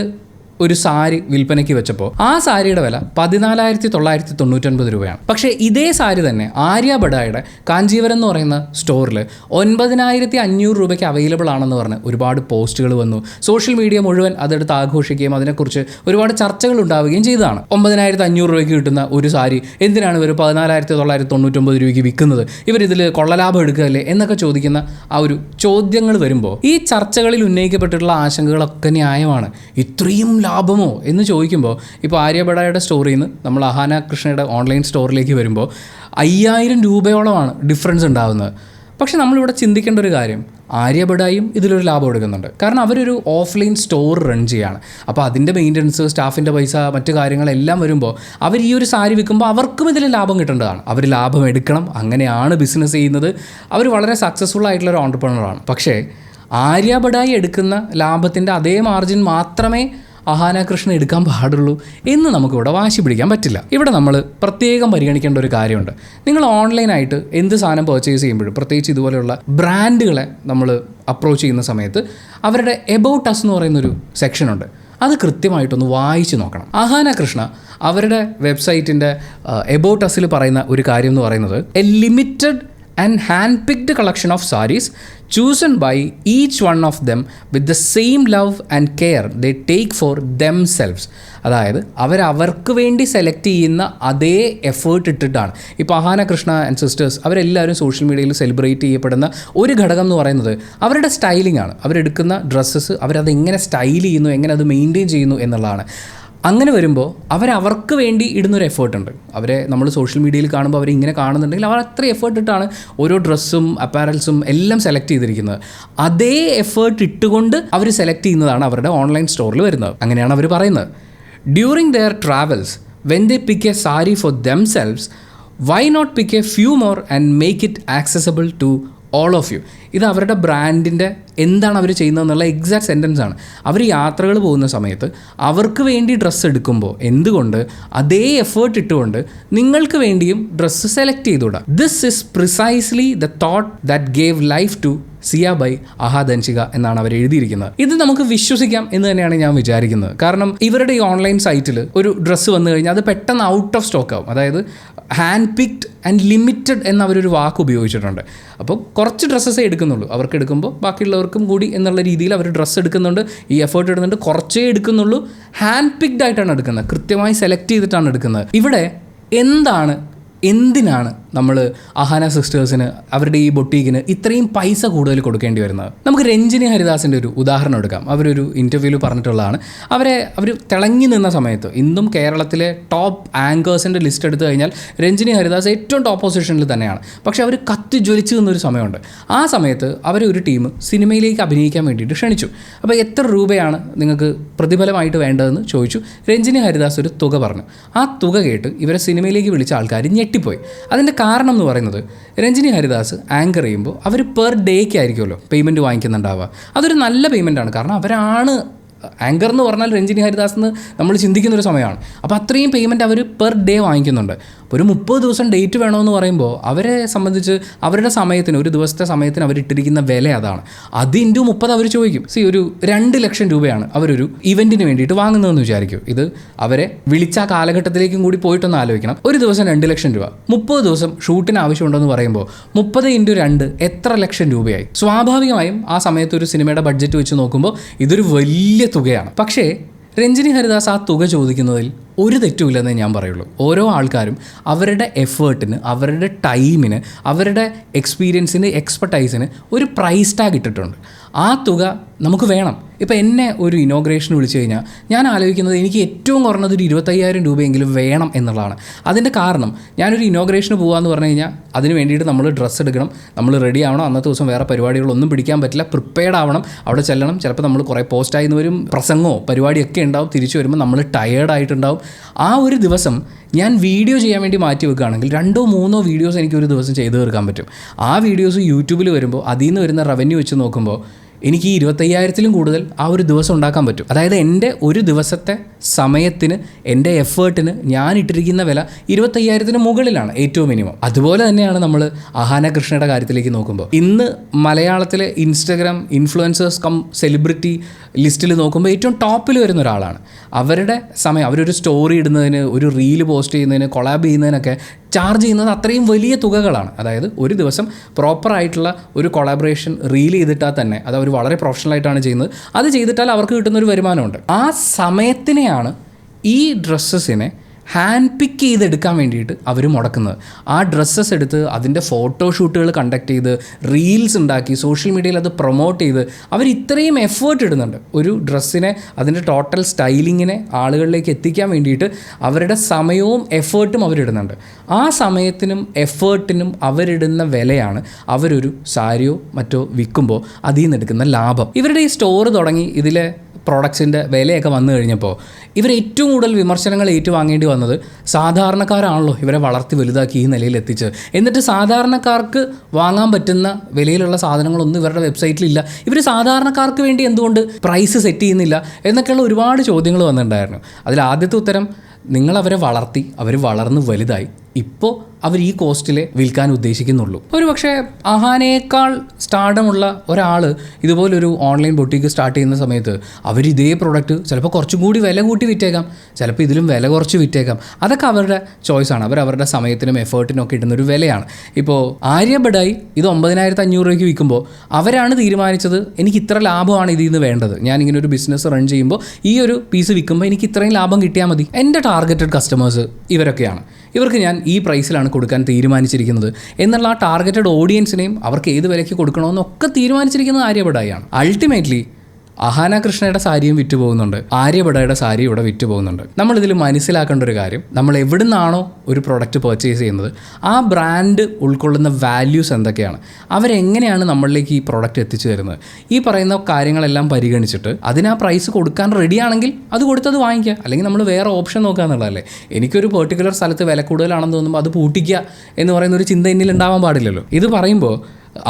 ഒരു സാരി വിൽപ്പനയ്ക്ക് വെച്ചപ്പോൾ ആ സാരിയുടെ വില 14,999 രൂപയാണ്. പക്ഷേ ഇതേ സാരി തന്നെ ആര്യ ബഡായുടെ കാഞ്ചീവരം എന്ന് പറയുന്ന സ്റ്റോറിൽ 9,500 രൂപയ്ക്ക് അവൈലബിൾ ആണെന്ന് പറഞ്ഞ് ഒരുപാട് പോസ്റ്റുകൾ വന്നു. സോഷ്യൽ മീഡിയ മുഴുവൻ അതെടുത്ത് ആഘോഷിക്കുകയും അതിനെക്കുറിച്ച് ഒരുപാട് ചർച്ചകൾ ഉണ്ടാവുകയും ചെയ്തതാണ്. 9,500 രൂപയ്ക്ക് കിട്ടുന്ന ഒരു സാരി എന്തിനാണ് ഇവർ 14,999 രൂപയ്ക്ക് വിൽക്കുന്നത്, ഇവരിതിൽ കൊള്ളലാഭം എടുക്കുകയല്ലേ എന്നൊക്കെ ചോദിക്കുന്ന ആ ഒരു ചോദ്യങ്ങൾ വരുമ്പോൾ ഈ ചർച്ചകളിൽ ഉന്നയിക്കപ്പെട്ടിട്ടുള്ള ആശങ്കകളൊക്കെ ന്യായമാണ്. ഇത്രയും ലാഭമോ എന്ന് ചോദിക്കുമ്പോൾ ഇപ്പോൾ ആര്യബഡായുടെ സ്റ്റോറിൽ നിന്ന് നമ്മൾ അഹാന കൃഷ്ണയുടെ ഓൺലൈൻ സ്റ്റോറിലേക്ക് വരുമ്പോൾ 5,000 രൂപയോളമാണ് ഡിഫറൻസ് ഉണ്ടാകുന്നത്. പക്ഷെ നമ്മളിവിടെ ചിന്തിക്കേണ്ട ഒരു കാര്യം, ആര്യബഡായും ഇതിലൊരു ലാഭം എടുക്കുന്നുണ്ട്. കാരണം അവരൊരു ഓഫ്ലൈൻ സ്റ്റോർ റൺ ചെയ്യുകയാണ്. അപ്പോൾ അതിൻ്റെ മെയിൻ്റനൻസ്, സ്റ്റാഫിൻ്റെ പൈസ, മറ്റു കാര്യങ്ങളെല്ലാം വരുമ്പോൾ അവർ ഈ ഒരു സാരി വിൽക്കുമ്പോൾ അവർക്കും ഇതിൽ ലാഭം കിട്ടേണ്ടതാണ്. അവർ ലാഭം എടുക്കണം, അങ്ങനെയാണ് ബിസിനസ് ചെയ്യുന്നത്. അവർ വളരെ സക്സസ്ഫുൾ ആയിട്ടുള്ള ഒരു ഓൺടർപ്രണറാണ്. പക്ഷേ ആര്യബഡായി എടുക്കുന്ന ലാഭത്തിൻ്റെ അതേ മാർജിൻ മാത്രമേ അഹാന കൃഷ്ണ എടുക്കാൻ പാടുള്ളൂ എന്ന് നമുക്കിവിടെ വാശി പിടിക്കാൻ പറ്റില്ല. ഇവിടെ നമ്മൾ പ്രത്യേകം പരിഗണിക്കേണ്ട ഒരു കാര്യമുണ്ട്. നിങ്ങൾ ഓൺലൈനായിട്ട് എന്ത് സാധനം പർച്ചേസ് ചെയ്യുമ്പോഴും, പ്രത്യേകിച്ച് ഇതുപോലെയുള്ള ബ്രാൻഡുകളെ നമ്മൾ അപ്രോച്ച് ചെയ്യുന്ന സമയത്ത് അവരുടെ എബൌട്ട് അസ് എന്ന് പറയുന്നൊരു സെക്ഷനുണ്ട്. അത് കൃത്യമായിട്ടൊന്ന് വായിച്ച് നോക്കണം. അഹാന കൃഷ്ണ അവരുടെ വെബ്സൈറ്റിൻ്റെ എബൌട്ട് അസിൽ പറയുന്ന ഒരു കാര്യം എന്ന് പറയുന്നത് A limited and hand-picked collection of sarees chosen by each one of them with the same love and care they take for themselves. അതായത് അവർക്ക് വേണ്ടി സെലക്ട് ചെയ്യുന്ന അതേ എഫേർട്ട് ഇട്ടിട്ടാണ്. ഇപ്പോൾ അഹാന കൃഷ്ണ ആൻഡ് സിസ്റ്റേഴ്സ് അവരെല്ലാവരും സോഷ്യൽ മീഡിയയിൽ സെലിബ്രേറ്റ് ചെയ്യപ്പെടുന്ന ഒരു ഘടകം എന്ന് പറയുന്നത് അവരുടെ സ്റ്റൈലിംഗ് ആണ്. അവരെടുക്കുന്ന ഡ്രസ്സസ് അവരതെങ്ങനെ സ്റ്റൈൽ ചെയ്യുന്നു, എങ്ങനെ അത് മെയിൻറ്റെയിൻ ചെയ്യുന്നു എന്നുള്ളതാണ്. അങ്ങനെ വരുമ്പോൾ അവർക്ക് വേണ്ടി ഇടുന്നൊരു എഫേർട്ട് ഉണ്ട്. അവരെ നമ്മൾ സോഷ്യൽ മീഡിയയിൽ കാണുമ്പോൾ അവർ ഇങ്ങനെ കാണുന്നുണ്ടെങ്കിൽ അവർ അത്ര എഫേർട്ട് ഇട്ടാണ് ഓരോ ഡ്രസ്സും അപ്പാരൽസും എല്ലാം സെലക്ട് ചെയ്തിരിക്കുന്നത്. അതേ എഫേർട്ട് ഇട്ടുകൊണ്ട് അവർ സെലക്ട് ചെയ്യുന്നതാണ് അവരുടെ ഓൺലൈൻ സ്റ്റോറിൽ വരുന്നത്. അങ്ങനെയാണ് അവർ പറയുന്നത്. During their travels when they pick a sari for themselves why not pick a few more and make it accessible to all of you. ഇത് അവരുടെ ബ്രാൻഡിൻ്റെ എന്താണ് അവർ ചെയ്യുന്നതെന്നുള്ള എക്സാക്ട് സെൻറ്റൻസ് ആണ്. അവർ യാത്രകൾ പോകുന്ന സമയത്ത് അവർക്ക് വേണ്ടി ഡ്രസ്സ് എടുക്കുമ്പോൾ എന്തുകൊണ്ട് അതേ എഫേർട്ട് ഇട്ടുകൊണ്ട് നിങ്ങൾക്ക് വേണ്ടിയും ഡ്രസ്സ് സെലക്ട് ചെയ്തുകൂടാ. This is precisely the thought that gave life to Siya by ആഹാ ധൻഷിക എന്നാണ് അവർ എഴുതിയിരിക്കുന്നത്. ഇത് നമുക്ക് വിശ്വസിക്കാം എന്ന് തന്നെയാണ് ഞാൻ വിചാരിക്കുന്നത്. കാരണം ഇവരുടെ ഈ ഓൺലൈൻ സൈറ്റിൽ ഒരു ഡ്രസ്സ് വന്നു കഴിഞ്ഞാൽ അത് പെട്ടെന്ന് ഔട്ട് ഓഫ് സ്റ്റോക്ക് ആവും. അതായത് ഹാൻഡ് പിക്ഡ് ആൻഡ് ലിമിറ്റഡ് എന്നവരൊരു വാക്ക് ഉപയോഗിച്ചിട്ടുണ്ട്. അപ്പോൾ കുറച്ച് ഡ്രസ്സസേ എടുക്കുന്നുള്ളൂ. അവർക്ക് എടുക്കുമ്പോൾ ബാക്കിയുള്ളവർക്കും കൂടി എന്നുള്ള രീതിയിൽ അവർ ഡ്രസ്സ് എടുക്കുന്നുണ്ട്, ഈ എഫേർട്ട് ഇടുന്നുണ്ട്, കുറച്ചേ എടുക്കുന്നുള്ളൂ. ഹാൻഡ് പിക്ഡ് ആയിട്ടാണ് എടുക്കുന്നത്, കൃത്യമായി സെലക്ട് ചെയ്തിട്ടാണ് എടുക്കുന്നത്. ഇവിടെ എന്തിനാണ് നമ്മൾ അഹാന സിസ്റ്റേഴ്സിന് അവരുടെ ഈ ബൊട്ടീക്കിന് ഇത്രയും പൈസ കൂടുതൽ കൊടുക്കേണ്ടി വരുന്നത്? നമുക്ക് രഞ്ജിനി ഹരിദാസിൻ്റെ ഒരു ഉദാഹരണം എടുക്കാം. അവരൊരു ഇൻ്റർവ്യൂവിൽ പറഞ്ഞിട്ടുള്ളതാണ്, അവർ തിളങ്ങി നിന്ന സമയത്ത്, ഇന്നും കേരളത്തിലെ ടോപ്പ് ആങ്കേഴ്സിൻ്റെ ലിസ്റ്റ് എടുത്തു കഴിഞ്ഞാൽ രഞ്ജിനി ഹരിദാസ് ഏറ്റവും ടോപ്പ് പൊസിഷനിൽ തന്നെയാണ്. പക്ഷേ അവർ കത്തി ജ്വലിച്ച് നിന്നൊരു സമയമുണ്ട്. ആ സമയത്ത് അവരെ ഒരു ടീം സിനിമയിലേക്ക് അഭിനയിക്കാൻ വേണ്ടിയിട്ട് ക്ഷണിച്ചു. അപ്പോൾ എത്ര രൂപയാണ് നിങ്ങൾക്ക് പ്രതിഫലമായിട്ട് വേണ്ടതെന്ന് ചോദിച്ചു. രഞ്ജിനി ഹരിദാസ് ഒരു തുക പറഞ്ഞു. ആ തുക കേട്ട് ഇവരെ സിനിമയിലേക്ക് വിളിച്ച ആൾക്കാർ ഞെട്ടിപ്പോയി. അതിൻ്റെ കാരണം എന്ന് പറയുന്നത്, രഞ്ജിനി ഹരിദാസ് ആങ്കർ ചെയ്യുമ്പോൾ അവർ പെർ ഡേക്ക് ആയിരിക്കുമല്ലോ പേയ്മെൻറ്റ് വാങ്ങിക്കുന്നുണ്ടാവുക. അതൊരു നല്ല പേയ്മെൻറ്റാണ്. കാരണം അവരാണ് ആങ്കർ എന്ന് പറഞ്ഞാൽ രഞ്ജിനി ഹരിദാസ് എന്ന് നമ്മൾ ചിന്തിക്കുന്നൊരു സമയമാണ്. അപ്പോൾ അത്രയും പേയ്മെൻറ്റ് അവർ പെർ ഡേ വാങ്ങിക്കുന്നുണ്ട്. ഒരു 30 ദിവസം ഡേറ്റ് വേണമെന്ന് പറയുമ്പോൾ അവരെ സംബന്ധിച്ച് അവരുടെ സമയത്തിന്, ഒരു ദിവസത്തെ സമയത്തിന് അവരിട്ടിരിക്കുന്ന വില അതാണ്. അത് ഇൻറ്റു 30 അവർ ചോദിക്കും. ഒരു 2 ലക്ഷം രൂപയാണ് അവരൊരു ഇവൻറ്റിന് വേണ്ടിയിട്ട് വാങ്ങുന്നതെന്ന് വിചാരിക്കും. ഇത് അവരെ വിളിച്ച ആ കാലഘട്ടത്തിലേക്കും കൂടി പോയിട്ടൊന്ന് ആലോചിക്കണം. ഒരു ദിവസം 2 ലക്ഷം രൂപ, 30 ദിവസം ഷൂട്ടിന് ആവശ്യമുണ്ടെന്ന് പറയുമ്പോൾ 30 × 2 എത്ര ലക്ഷം രൂപയായി? സ്വാഭാവികമായും ആ സമയത്ത് ഒരു സിനിമയുടെ ബഡ്ജറ്റ് വെച്ച് നോക്കുമ്പോൾ ഇതൊരു വലിയ തുകയാണ്. പക്ഷേ രഞ്ജിനി ഹരിദാസ് ആ തുക ചോദിക്കുന്നതിൽ ഒരു തെറ്റുമില്ലെന്നേ ഞാൻ പറയുള്ളൂ. ഓരോ ആൾക്കാരും അവരുടെ എഫേർട്ടിന്, അവരുടെ ടൈമിന്, അവരുടെ എക്സ്പീരിയൻസിന്, എക്സ്പെർട്ടൈസിന് ഒരു പ്രൈസ് ടാഗ് ഇട്ടിട്ടുണ്ട്. ആ തുക നമുക്ക് വേണം. ഇപ്പോൾ എന്നെ ഒരു ഇനോഗ്രേഷന് വിളിച്ചു കഴിഞ്ഞാൽ ഞാൻ ആലോചിക്കുന്നത് എനിക്ക് ഏറ്റവും കുറഞ്ഞത് ഒരു 25,000 രൂപയെങ്കിലും വേണം എന്നുള്ളതാണ്. അതിൻ്റെ കാരണം, ഞാനൊരു ഇനോഗ്രേഷന് പോകാമെന്ന് പറഞ്ഞു കഴിഞ്ഞാൽ അതിന് വേണ്ടിയിട്ട് നമ്മൾ ഡ്രസ്സ് എടുക്കണം, നമ്മൾ റെഡി ആവണം, അന്നത്തെ ദിവസം വേറെ പരിപാടികളൊന്നും പിടിക്കാൻ പറ്റില്ല, പ്രിപ്പയർഡ് ആവണം, അവിടെ ചെല്ലണം. ചിലപ്പോൾ നമ്മൾ കുറേ പോസ്റ്റായി വരും, പ്രസംഗമോ പരിപാടിയൊക്കെ ഉണ്ടാവും. തിരിച്ചു വരുമ്പോൾ നമ്മൾ ടയേർഡായിട്ടുണ്ടാവും. ആ ഒരു ദിവസം ഞാൻ വീഡിയോ ചെയ്യാൻ വേണ്ടി മാറ്റി വെക്കുകയാണെങ്കിൽ 2-3 വീഡിയോസ് എനിക്ക് ഒരു ദിവസം ചെയ്തു തീർക്കാൻ പറ്റും. ആ വീഡിയോസ് യൂട്യൂബിൽ വരുമ്പോൾ അതിൽ നിന്ന് വരുന്ന റവന്യൂ വെച്ച് നോക്കുമ്പോൾ എനിക്ക് 25,000-ലും കൂടുതൽ ആ ഒരു ദിവസം ഉണ്ടാക്കാൻ പറ്റും. അതായത് എൻ്റെ ഒരു ദിവസത്തെ സമയത്തിന്, എൻ്റെ എഫേർട്ടിന് ഞാൻ ഇട്ടിരിക്കുന്ന വില 25,000-ന് മുകളിലാണ് ഏറ്റവും മിനിമം. അതുപോലെ തന്നെയാണ് നമ്മൾ അഹാന കൃഷ്ണയുടെ കാര്യത്തിലേക്ക് നോക്കുമ്പോൾ. ഇന്ന് മലയാളത്തിലെ ഇൻസ്റ്റഗ്രാം ഇൻഫ്ലുവൻസേഴ്സ് കം സെലിബ്രിറ്റി ലിസ്റ്റിൽ നോക്കുമ്പോൾ ഏറ്റവും ടോപ്പിൽ വരുന്ന ഒരാളാണ്. അവരുടെ സമയം, അവരൊരു സ്റ്റോറി ഇടുന്നതിന്, ഒരു റീല് പോസ്റ്റ് ചെയ്യുന്നതിന്, കൊളാബ് ചെയ്യുന്നതിനൊക്കെ ചാർജ് ചെയ്യുന്നത് അത്രയും വലിയ തുകകളാണ്. അതായത് ഒരു ദിവസം പ്രോപ്പറായിട്ടുള്ള ഒരു കൊളാബറേഷൻ റീൽ ചെയ്തിട്ടാൽ തന്നെ, അത് അവർ വളരെ പ്രൊഫഷണലായിട്ടാണ് ചെയ്യുന്നത്, അത് ചെയ്തിട്ടാൽ അവർക്ക് കിട്ടുന്നൊരു വരുമാനമുണ്ട്. ആ സമയത്തിനെയാണ് ഈ ഡ്രസ്സസിനെ ഹാൻഡ് പിക്ക് ചെയ്തെടുക്കാൻ വേണ്ടിയിട്ട് അവർ മുടക്കുന്നത്. ആ ഡ്രസ്സസ് എടുത്ത് അതിൻ്റെ ഫോട്ടോഷൂട്ടുകൾ കണ്ടക്ട് ചെയ്ത് റീൽസ് ഉണ്ടാക്കി സോഷ്യൽ മീഡിയയിൽ അത് പ്രൊമോട്ട് ചെയ്ത് അവർ ഇത്രയും എഫേർട്ട് ഇടുന്നുണ്ട്. ഒരു ഡ്രസ്സിനെ, അതിൻ്റെ ടോട്ടൽ സ്റ്റൈലിങ്ങിനെ ആളുകളിലേക്ക് എത്തിക്കാൻ വേണ്ടിയിട്ട് അവരുടെ സമയവും എഫേർട്ടും അവരിടുന്നുണ്ട്. ആ സമയത്തിനും എഫേർട്ടിനും അവരിടുന്ന വിലയാണ് അവരൊരു സാരിയോ മറ്റോ വിൽക്കുമ്പോൾ അതിൽ നിന്ന് എടുക്കുന്ന ലാഭം. ഇവരുടെ ഈ സ്റ്റോർ തുടങ്ങി ഇതിലെ പ്രോഡക്ട്സിൻ്റെ വിലയൊക്കെ വന്നു കഴിഞ്ഞപ്പോൾ ഇവർ ഏറ്റവും കൂടുതൽ വിമർശനങ്ങൾ ഏറ്റുവാങ്ങേണ്ടി വന്നത് സാധാരണക്കാരാണല്ലോ ഇവരെ വളർത്തി വലുതാക്കി ഈ നിലയിൽ എത്തിച്ച്. എന്നിട്ട് സാധാരണക്കാർക്ക് വാങ്ങാൻ പറ്റുന്ന വിലയിലുള്ള സാധനങ്ങളൊന്നും ഇവരുടെ വെബ്സൈറ്റിലില്ല. ഇവർ സാധാരണക്കാർക്ക് വേണ്ടി എന്തുകൊണ്ട് പ്രൈസ് സെറ്റ് ചെയ്യുന്നില്ല എന്നൊക്കെയുള്ള ഒരുപാട് ചോദ്യങ്ങൾ വന്നിട്ടുണ്ടായിരുന്നു. അതിൽ ആദ്യത്തെ ഉത്തരം, നിങ്ങളവരെ വളർത്തി, അവർ വളർന്ന് വലുതായി, ഇപ്പോൾ അവർ ഈ കോസ്റ്റിലെ വിൽക്കാൻ ഉദ്ദേശിക്കുന്നുള്ളൂ. ഒരു പക്ഷേ അഹാനയേക്കാൾ സ്റ്റാർഡമുള്ള ഒരാൾ ഇതുപോലൊരു ഓൺലൈൻ ബൊട്ടീക്ക് സ്റ്റാർട്ട് ചെയ്യുന്ന സമയത്ത് അവർ ഇതേ പ്രോഡക്റ്റ് ചിലപ്പോൾ കുറച്ചും കൂടി വില കൂട്ടി വിറ്റേക്കാം, ചിലപ്പോൾ ഇതിലും വില കുറച്ച് വിറ്റേക്കാം. അതൊക്കെ അവരുടെ ചോയ്സാണ്. അവരുടെ സമയത്തിനും എഫേർട്ടിനും ഒക്കെ ഇടുന്നൊരു വിലയാണ്. ഇപ്പോൾ ആര്യ ബഡായി ഇത് 9,500 രൂപയ്ക്ക് വിൽക്കുമ്പോൾ അവരാണ് തീരുമാനിച്ചത് എനിക്ക് ഇത്ര ലാഭമാണ് ഇതിൽ നിന്ന് വേണ്ടത്, ഞാനിങ്ങനെ ഒരു ബിസിനസ് റൺ ചെയ്യുമ്പോൾ ഈ ഒരു പീസ് വിൽക്കുമ്പോൾ എനിക്ക് ഇത്രയും ലാഭം കിട്ടിയാൽ മതി. എൻ്റെ ടാർഗറ്റഡ് കസ്റ്റമേഴ്സ് ഇവരൊക്കെയാണ്, ഇവർക്ക് ഞാൻ ഈ പ്രൈസിലാണ് കൊടുക്കാൻ തീരുമാനിച്ചിരിക്കുന്നത് എന്നുള്ള ആ ടാർഗറ്റഡ് ഓഡിയൻസിനെയും അവർക്ക് ഏത് വിലയ്ക്ക് കൊടുക്കണമെന്നൊക്കെ തീരുമാനിച്ചിരിക്കുന്നത് ആര്യ ബഡായിയാണ്. അൾട്ടിമേറ്റ്ലി അഹാന കൃഷ്ണയുടെ സാരിയും വിറ്റ് പോകുന്നുണ്ട്, ആര്യ ബഡായുടെ സാരി ഇവിടെ വിറ്റ് പോകുന്നുണ്ട്. നമ്മളിതിൽ മനസ്സിലാക്കേണ്ട ഒരു കാര്യം, നമ്മൾ എവിടെ നിന്നാണോ ഒരു പ്രൊഡക്റ്റ് പർച്ചേസ് ചെയ്യുന്നത് ആ ബ്രാൻഡ് ഉൾക്കൊള്ളുന്ന വാല്യൂസ് എന്തൊക്കെയാണ്, അവരെങ്ങനെയാണ് നമ്മളിലേക്ക് ഈ പ്രൊഡക്റ്റ് എത്തിച്ചു തരുന്നത്, ഈ പറയുന്ന കാര്യങ്ങളെല്ലാം പരിഗണിച്ചിട്ട് അതിന് ആ പ്രൈസ് കൊടുക്കാൻ റെഡിയാണെങ്കിൽ അത് കൊടുത്തത് വാങ്ങിക്കുക. അല്ലെങ്കിൽ നമ്മൾ വേറെ ഓപ്ഷൻ നോക്കുക എന്നുള്ളതല്ലേ. എനിക്കൊരു പെർട്ടിക്കുലർ സ്ഥലത്ത് വില കൂടുതലാണെന്ന് തോന്നുമ്പോൾ അത് പൂട്ടിക്കുക എന്ന് പറയുന്ന ഒരു ചിന്ത എന്നിൽ ഉണ്ടാവാൻ പാടില്ലല്ലോ. ഇത് പറയുമ്പോൾ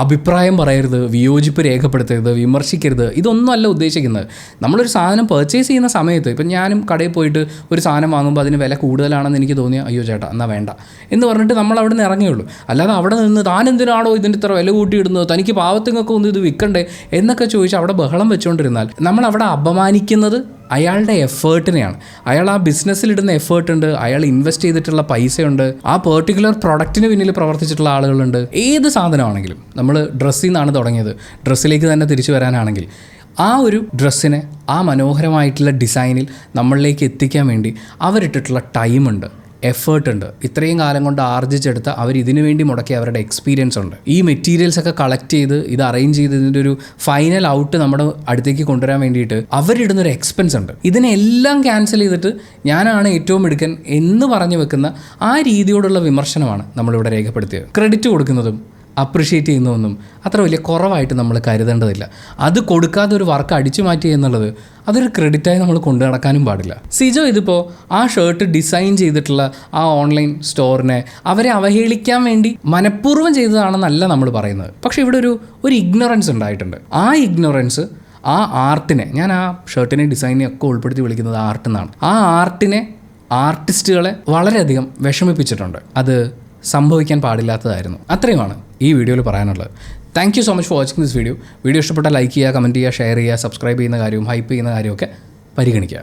അഭിപ്രായം പറയരുത്, വിയോജിപ്പ് രേഖപ്പെടുത്തരുത്, വിമർശിക്കരുത്, ഇതൊന്നുമല്ല ഉദ്ദേശിക്കുന്നത്. നമ്മളൊരു സാധനം പർച്ചേസ് ചെയ്യുന്ന സമയത്ത് ഇപ്പം ഞാനും കടയിൽ പോയിട്ട് ഒരു സാധനം വാങ്ങുമ്പോൾ അതിന് വില കൂടുതലാണെന്ന് എനിക്ക് തോന്നിയാൽ അയ്യോ ചേട്ടാ എന്നാൽ വേണ്ട എന്ന് പറഞ്ഞിട്ട് നമ്മൾ അവിടെ നിന്ന് ഇറങ്ങിയുള്ളൂ. അല്ലാതെ അവിടെ നിന്ന് താൻ എന്തിനാണോ ഇതിൻ്റെ ഇത്ര വില കൂട്ടിയിടുന്നത്, തനിക്ക് പാവത്തിങ്ങൊക്കെ ഒന്ന് ഇത് വിൽക്കണ്ടേ എന്നൊക്കെ ചോദിച്ച് അവിടെ ബഹളം വെച്ചുകൊണ്ടിരുന്നാൽ നമ്മളവിടെ അപമാനിക്കുന്നത് അയാളുടെ എഫേർട്ടിനെയാണ്. അയാൾ ആ ബിസിനസ്സിലിടുന്ന എഫേർട്ട് ഉണ്ട്, അയാൾ ഇൻവെസ്റ്റ് ചെയ്തിട്ടുള്ള പൈസയുണ്ട്, ആ പെർട്ടിക്കുലർ പ്രൊഡക്റ്റിന് പിന്നിൽ പ്രവർത്തിച്ചിട്ടുള്ള ആളുകളുണ്ട്. ഏത് സാധനമാണെങ്കിലും നമ്മൾ ഡ്രസ്സിൽ നിന്നാണ് തുടങ്ങിയത്, ഡ്രസ്സിലേക്ക് തന്നെ തിരിച്ചു വരാനാണെങ്കിൽ ആ ഒരു ഡ്രസ്സിനെ ആ മനോഹരമായിട്ടുള്ള ഡിസൈനിൽ നമ്മളിലേക്ക് എത്തിക്കാൻ വേണ്ടി അവരിട്ടിട്ടുള്ള ടൈമുണ്ട്, എഫേർട്ട് ഉണ്ട്. ഇത്രയും കാലം കൊണ്ട് ആർജിച്ചെടുത്ത അവർ ഇതിനു വേണ്ടി മുടക്കിയ അവരുടെ എക്സ്പീരിയൻസ് ഉണ്ട്. ഈ മെറ്റീരിയൽസ് ഒക്കെ കളക്ട് ചെയ്ത് ഇത് അറേഞ്ച് ചെയ്ത് ഇതിൻ്റെ ഒരു ഫൈനൽ ഔട്ട് നമ്മുടെ അടുത്തേക്ക് കൊണ്ടുവരാൻ വേണ്ടിയിട്ട് അവരിടുന്നൊരു എക്സ്പെൻസ് ഉണ്ട്. ഇതിനെല്ലാം ക്യാൻസൽ ചെയ്തിട്ട് ഞാനാണ് ഏറ്റവും മിടുക്കൻ എന്ന് പറഞ്ഞു വെക്കുന്ന ആ രീതിയോടുള്ള വിമർശനമാണ് നമ്മളിവിടെ രേഖപ്പെടുത്തിയത്. ക്രെഡിറ്റ് കൊടുക്കുന്നതും അപ്രിഷ്യേറ്റ് ചെയ്യുന്നതൊന്നും അത്ര വലിയ കുറവായിട്ട് നമ്മൾ കരുതേണ്ടതില്ല. അത് കൊടുക്കാതെ ഒരു വർക്ക് അടിച്ചു മാറ്റി എന്നുള്ളത് അതൊരു ക്രെഡിറ്റായി നമ്മൾ കൊണ്ടു നടക്കാനും പാടില്ല. സിജോ ഇതിപ്പോൾ ആ ഷർട്ട് ഡിസൈൻ ചെയ്തിട്ടുള്ള ആ ഓൺലൈൻ സ്റ്റോറിനെ അവരെ അവഹേളിക്കാൻ വേണ്ടി മനഃപൂർവ്വം ചെയ്തതാണെന്നല്ല നമ്മൾ പറയുന്നത്. പക്ഷേ ഇവിടെ ഒരു ഇഗ്നോറൻസ് ഉണ്ടായിട്ടുണ്ട്. ആ ഇഗ്നോറൻസ് ആ ആർട്ടിനെ, ഞാൻ ആ ഷർട്ടിനെ ഡിസൈനെ ഒക്കെ ഉൾപ്പെടുത്തി വിളിക്കുന്നത് ആർട്ട് എന്നാണ്, ആ ആർട്ടിനെ, ആർട്ടിസ്റ്റുകളെ വളരെയധികം വിഷമിപ്പിച്ചിട്ടുണ്ട്. അത് സംഭവിക്കാൻ പാടില്ലാത്തതായിരുന്നു. അത്രയുമാണ് ഈ വീഡിയോയിൽ പറയാനുള്ളത്. Thank you so much for watching this video. Video ഇഷ്ടപ്പെട്ടാൽ ലൈക്ക് ചെയ്യുക, കമൻറ്റ് ചെയ്യുക, ഷെയർ ചെയ്യുക, സബ്സ്ക്രൈബ് ചെയ്യുന്ന കാര്യവും ഹൈപ്പ് ചെയ്യുന്ന കാര്യമൊക്കെ പരിഗണിക്കുക.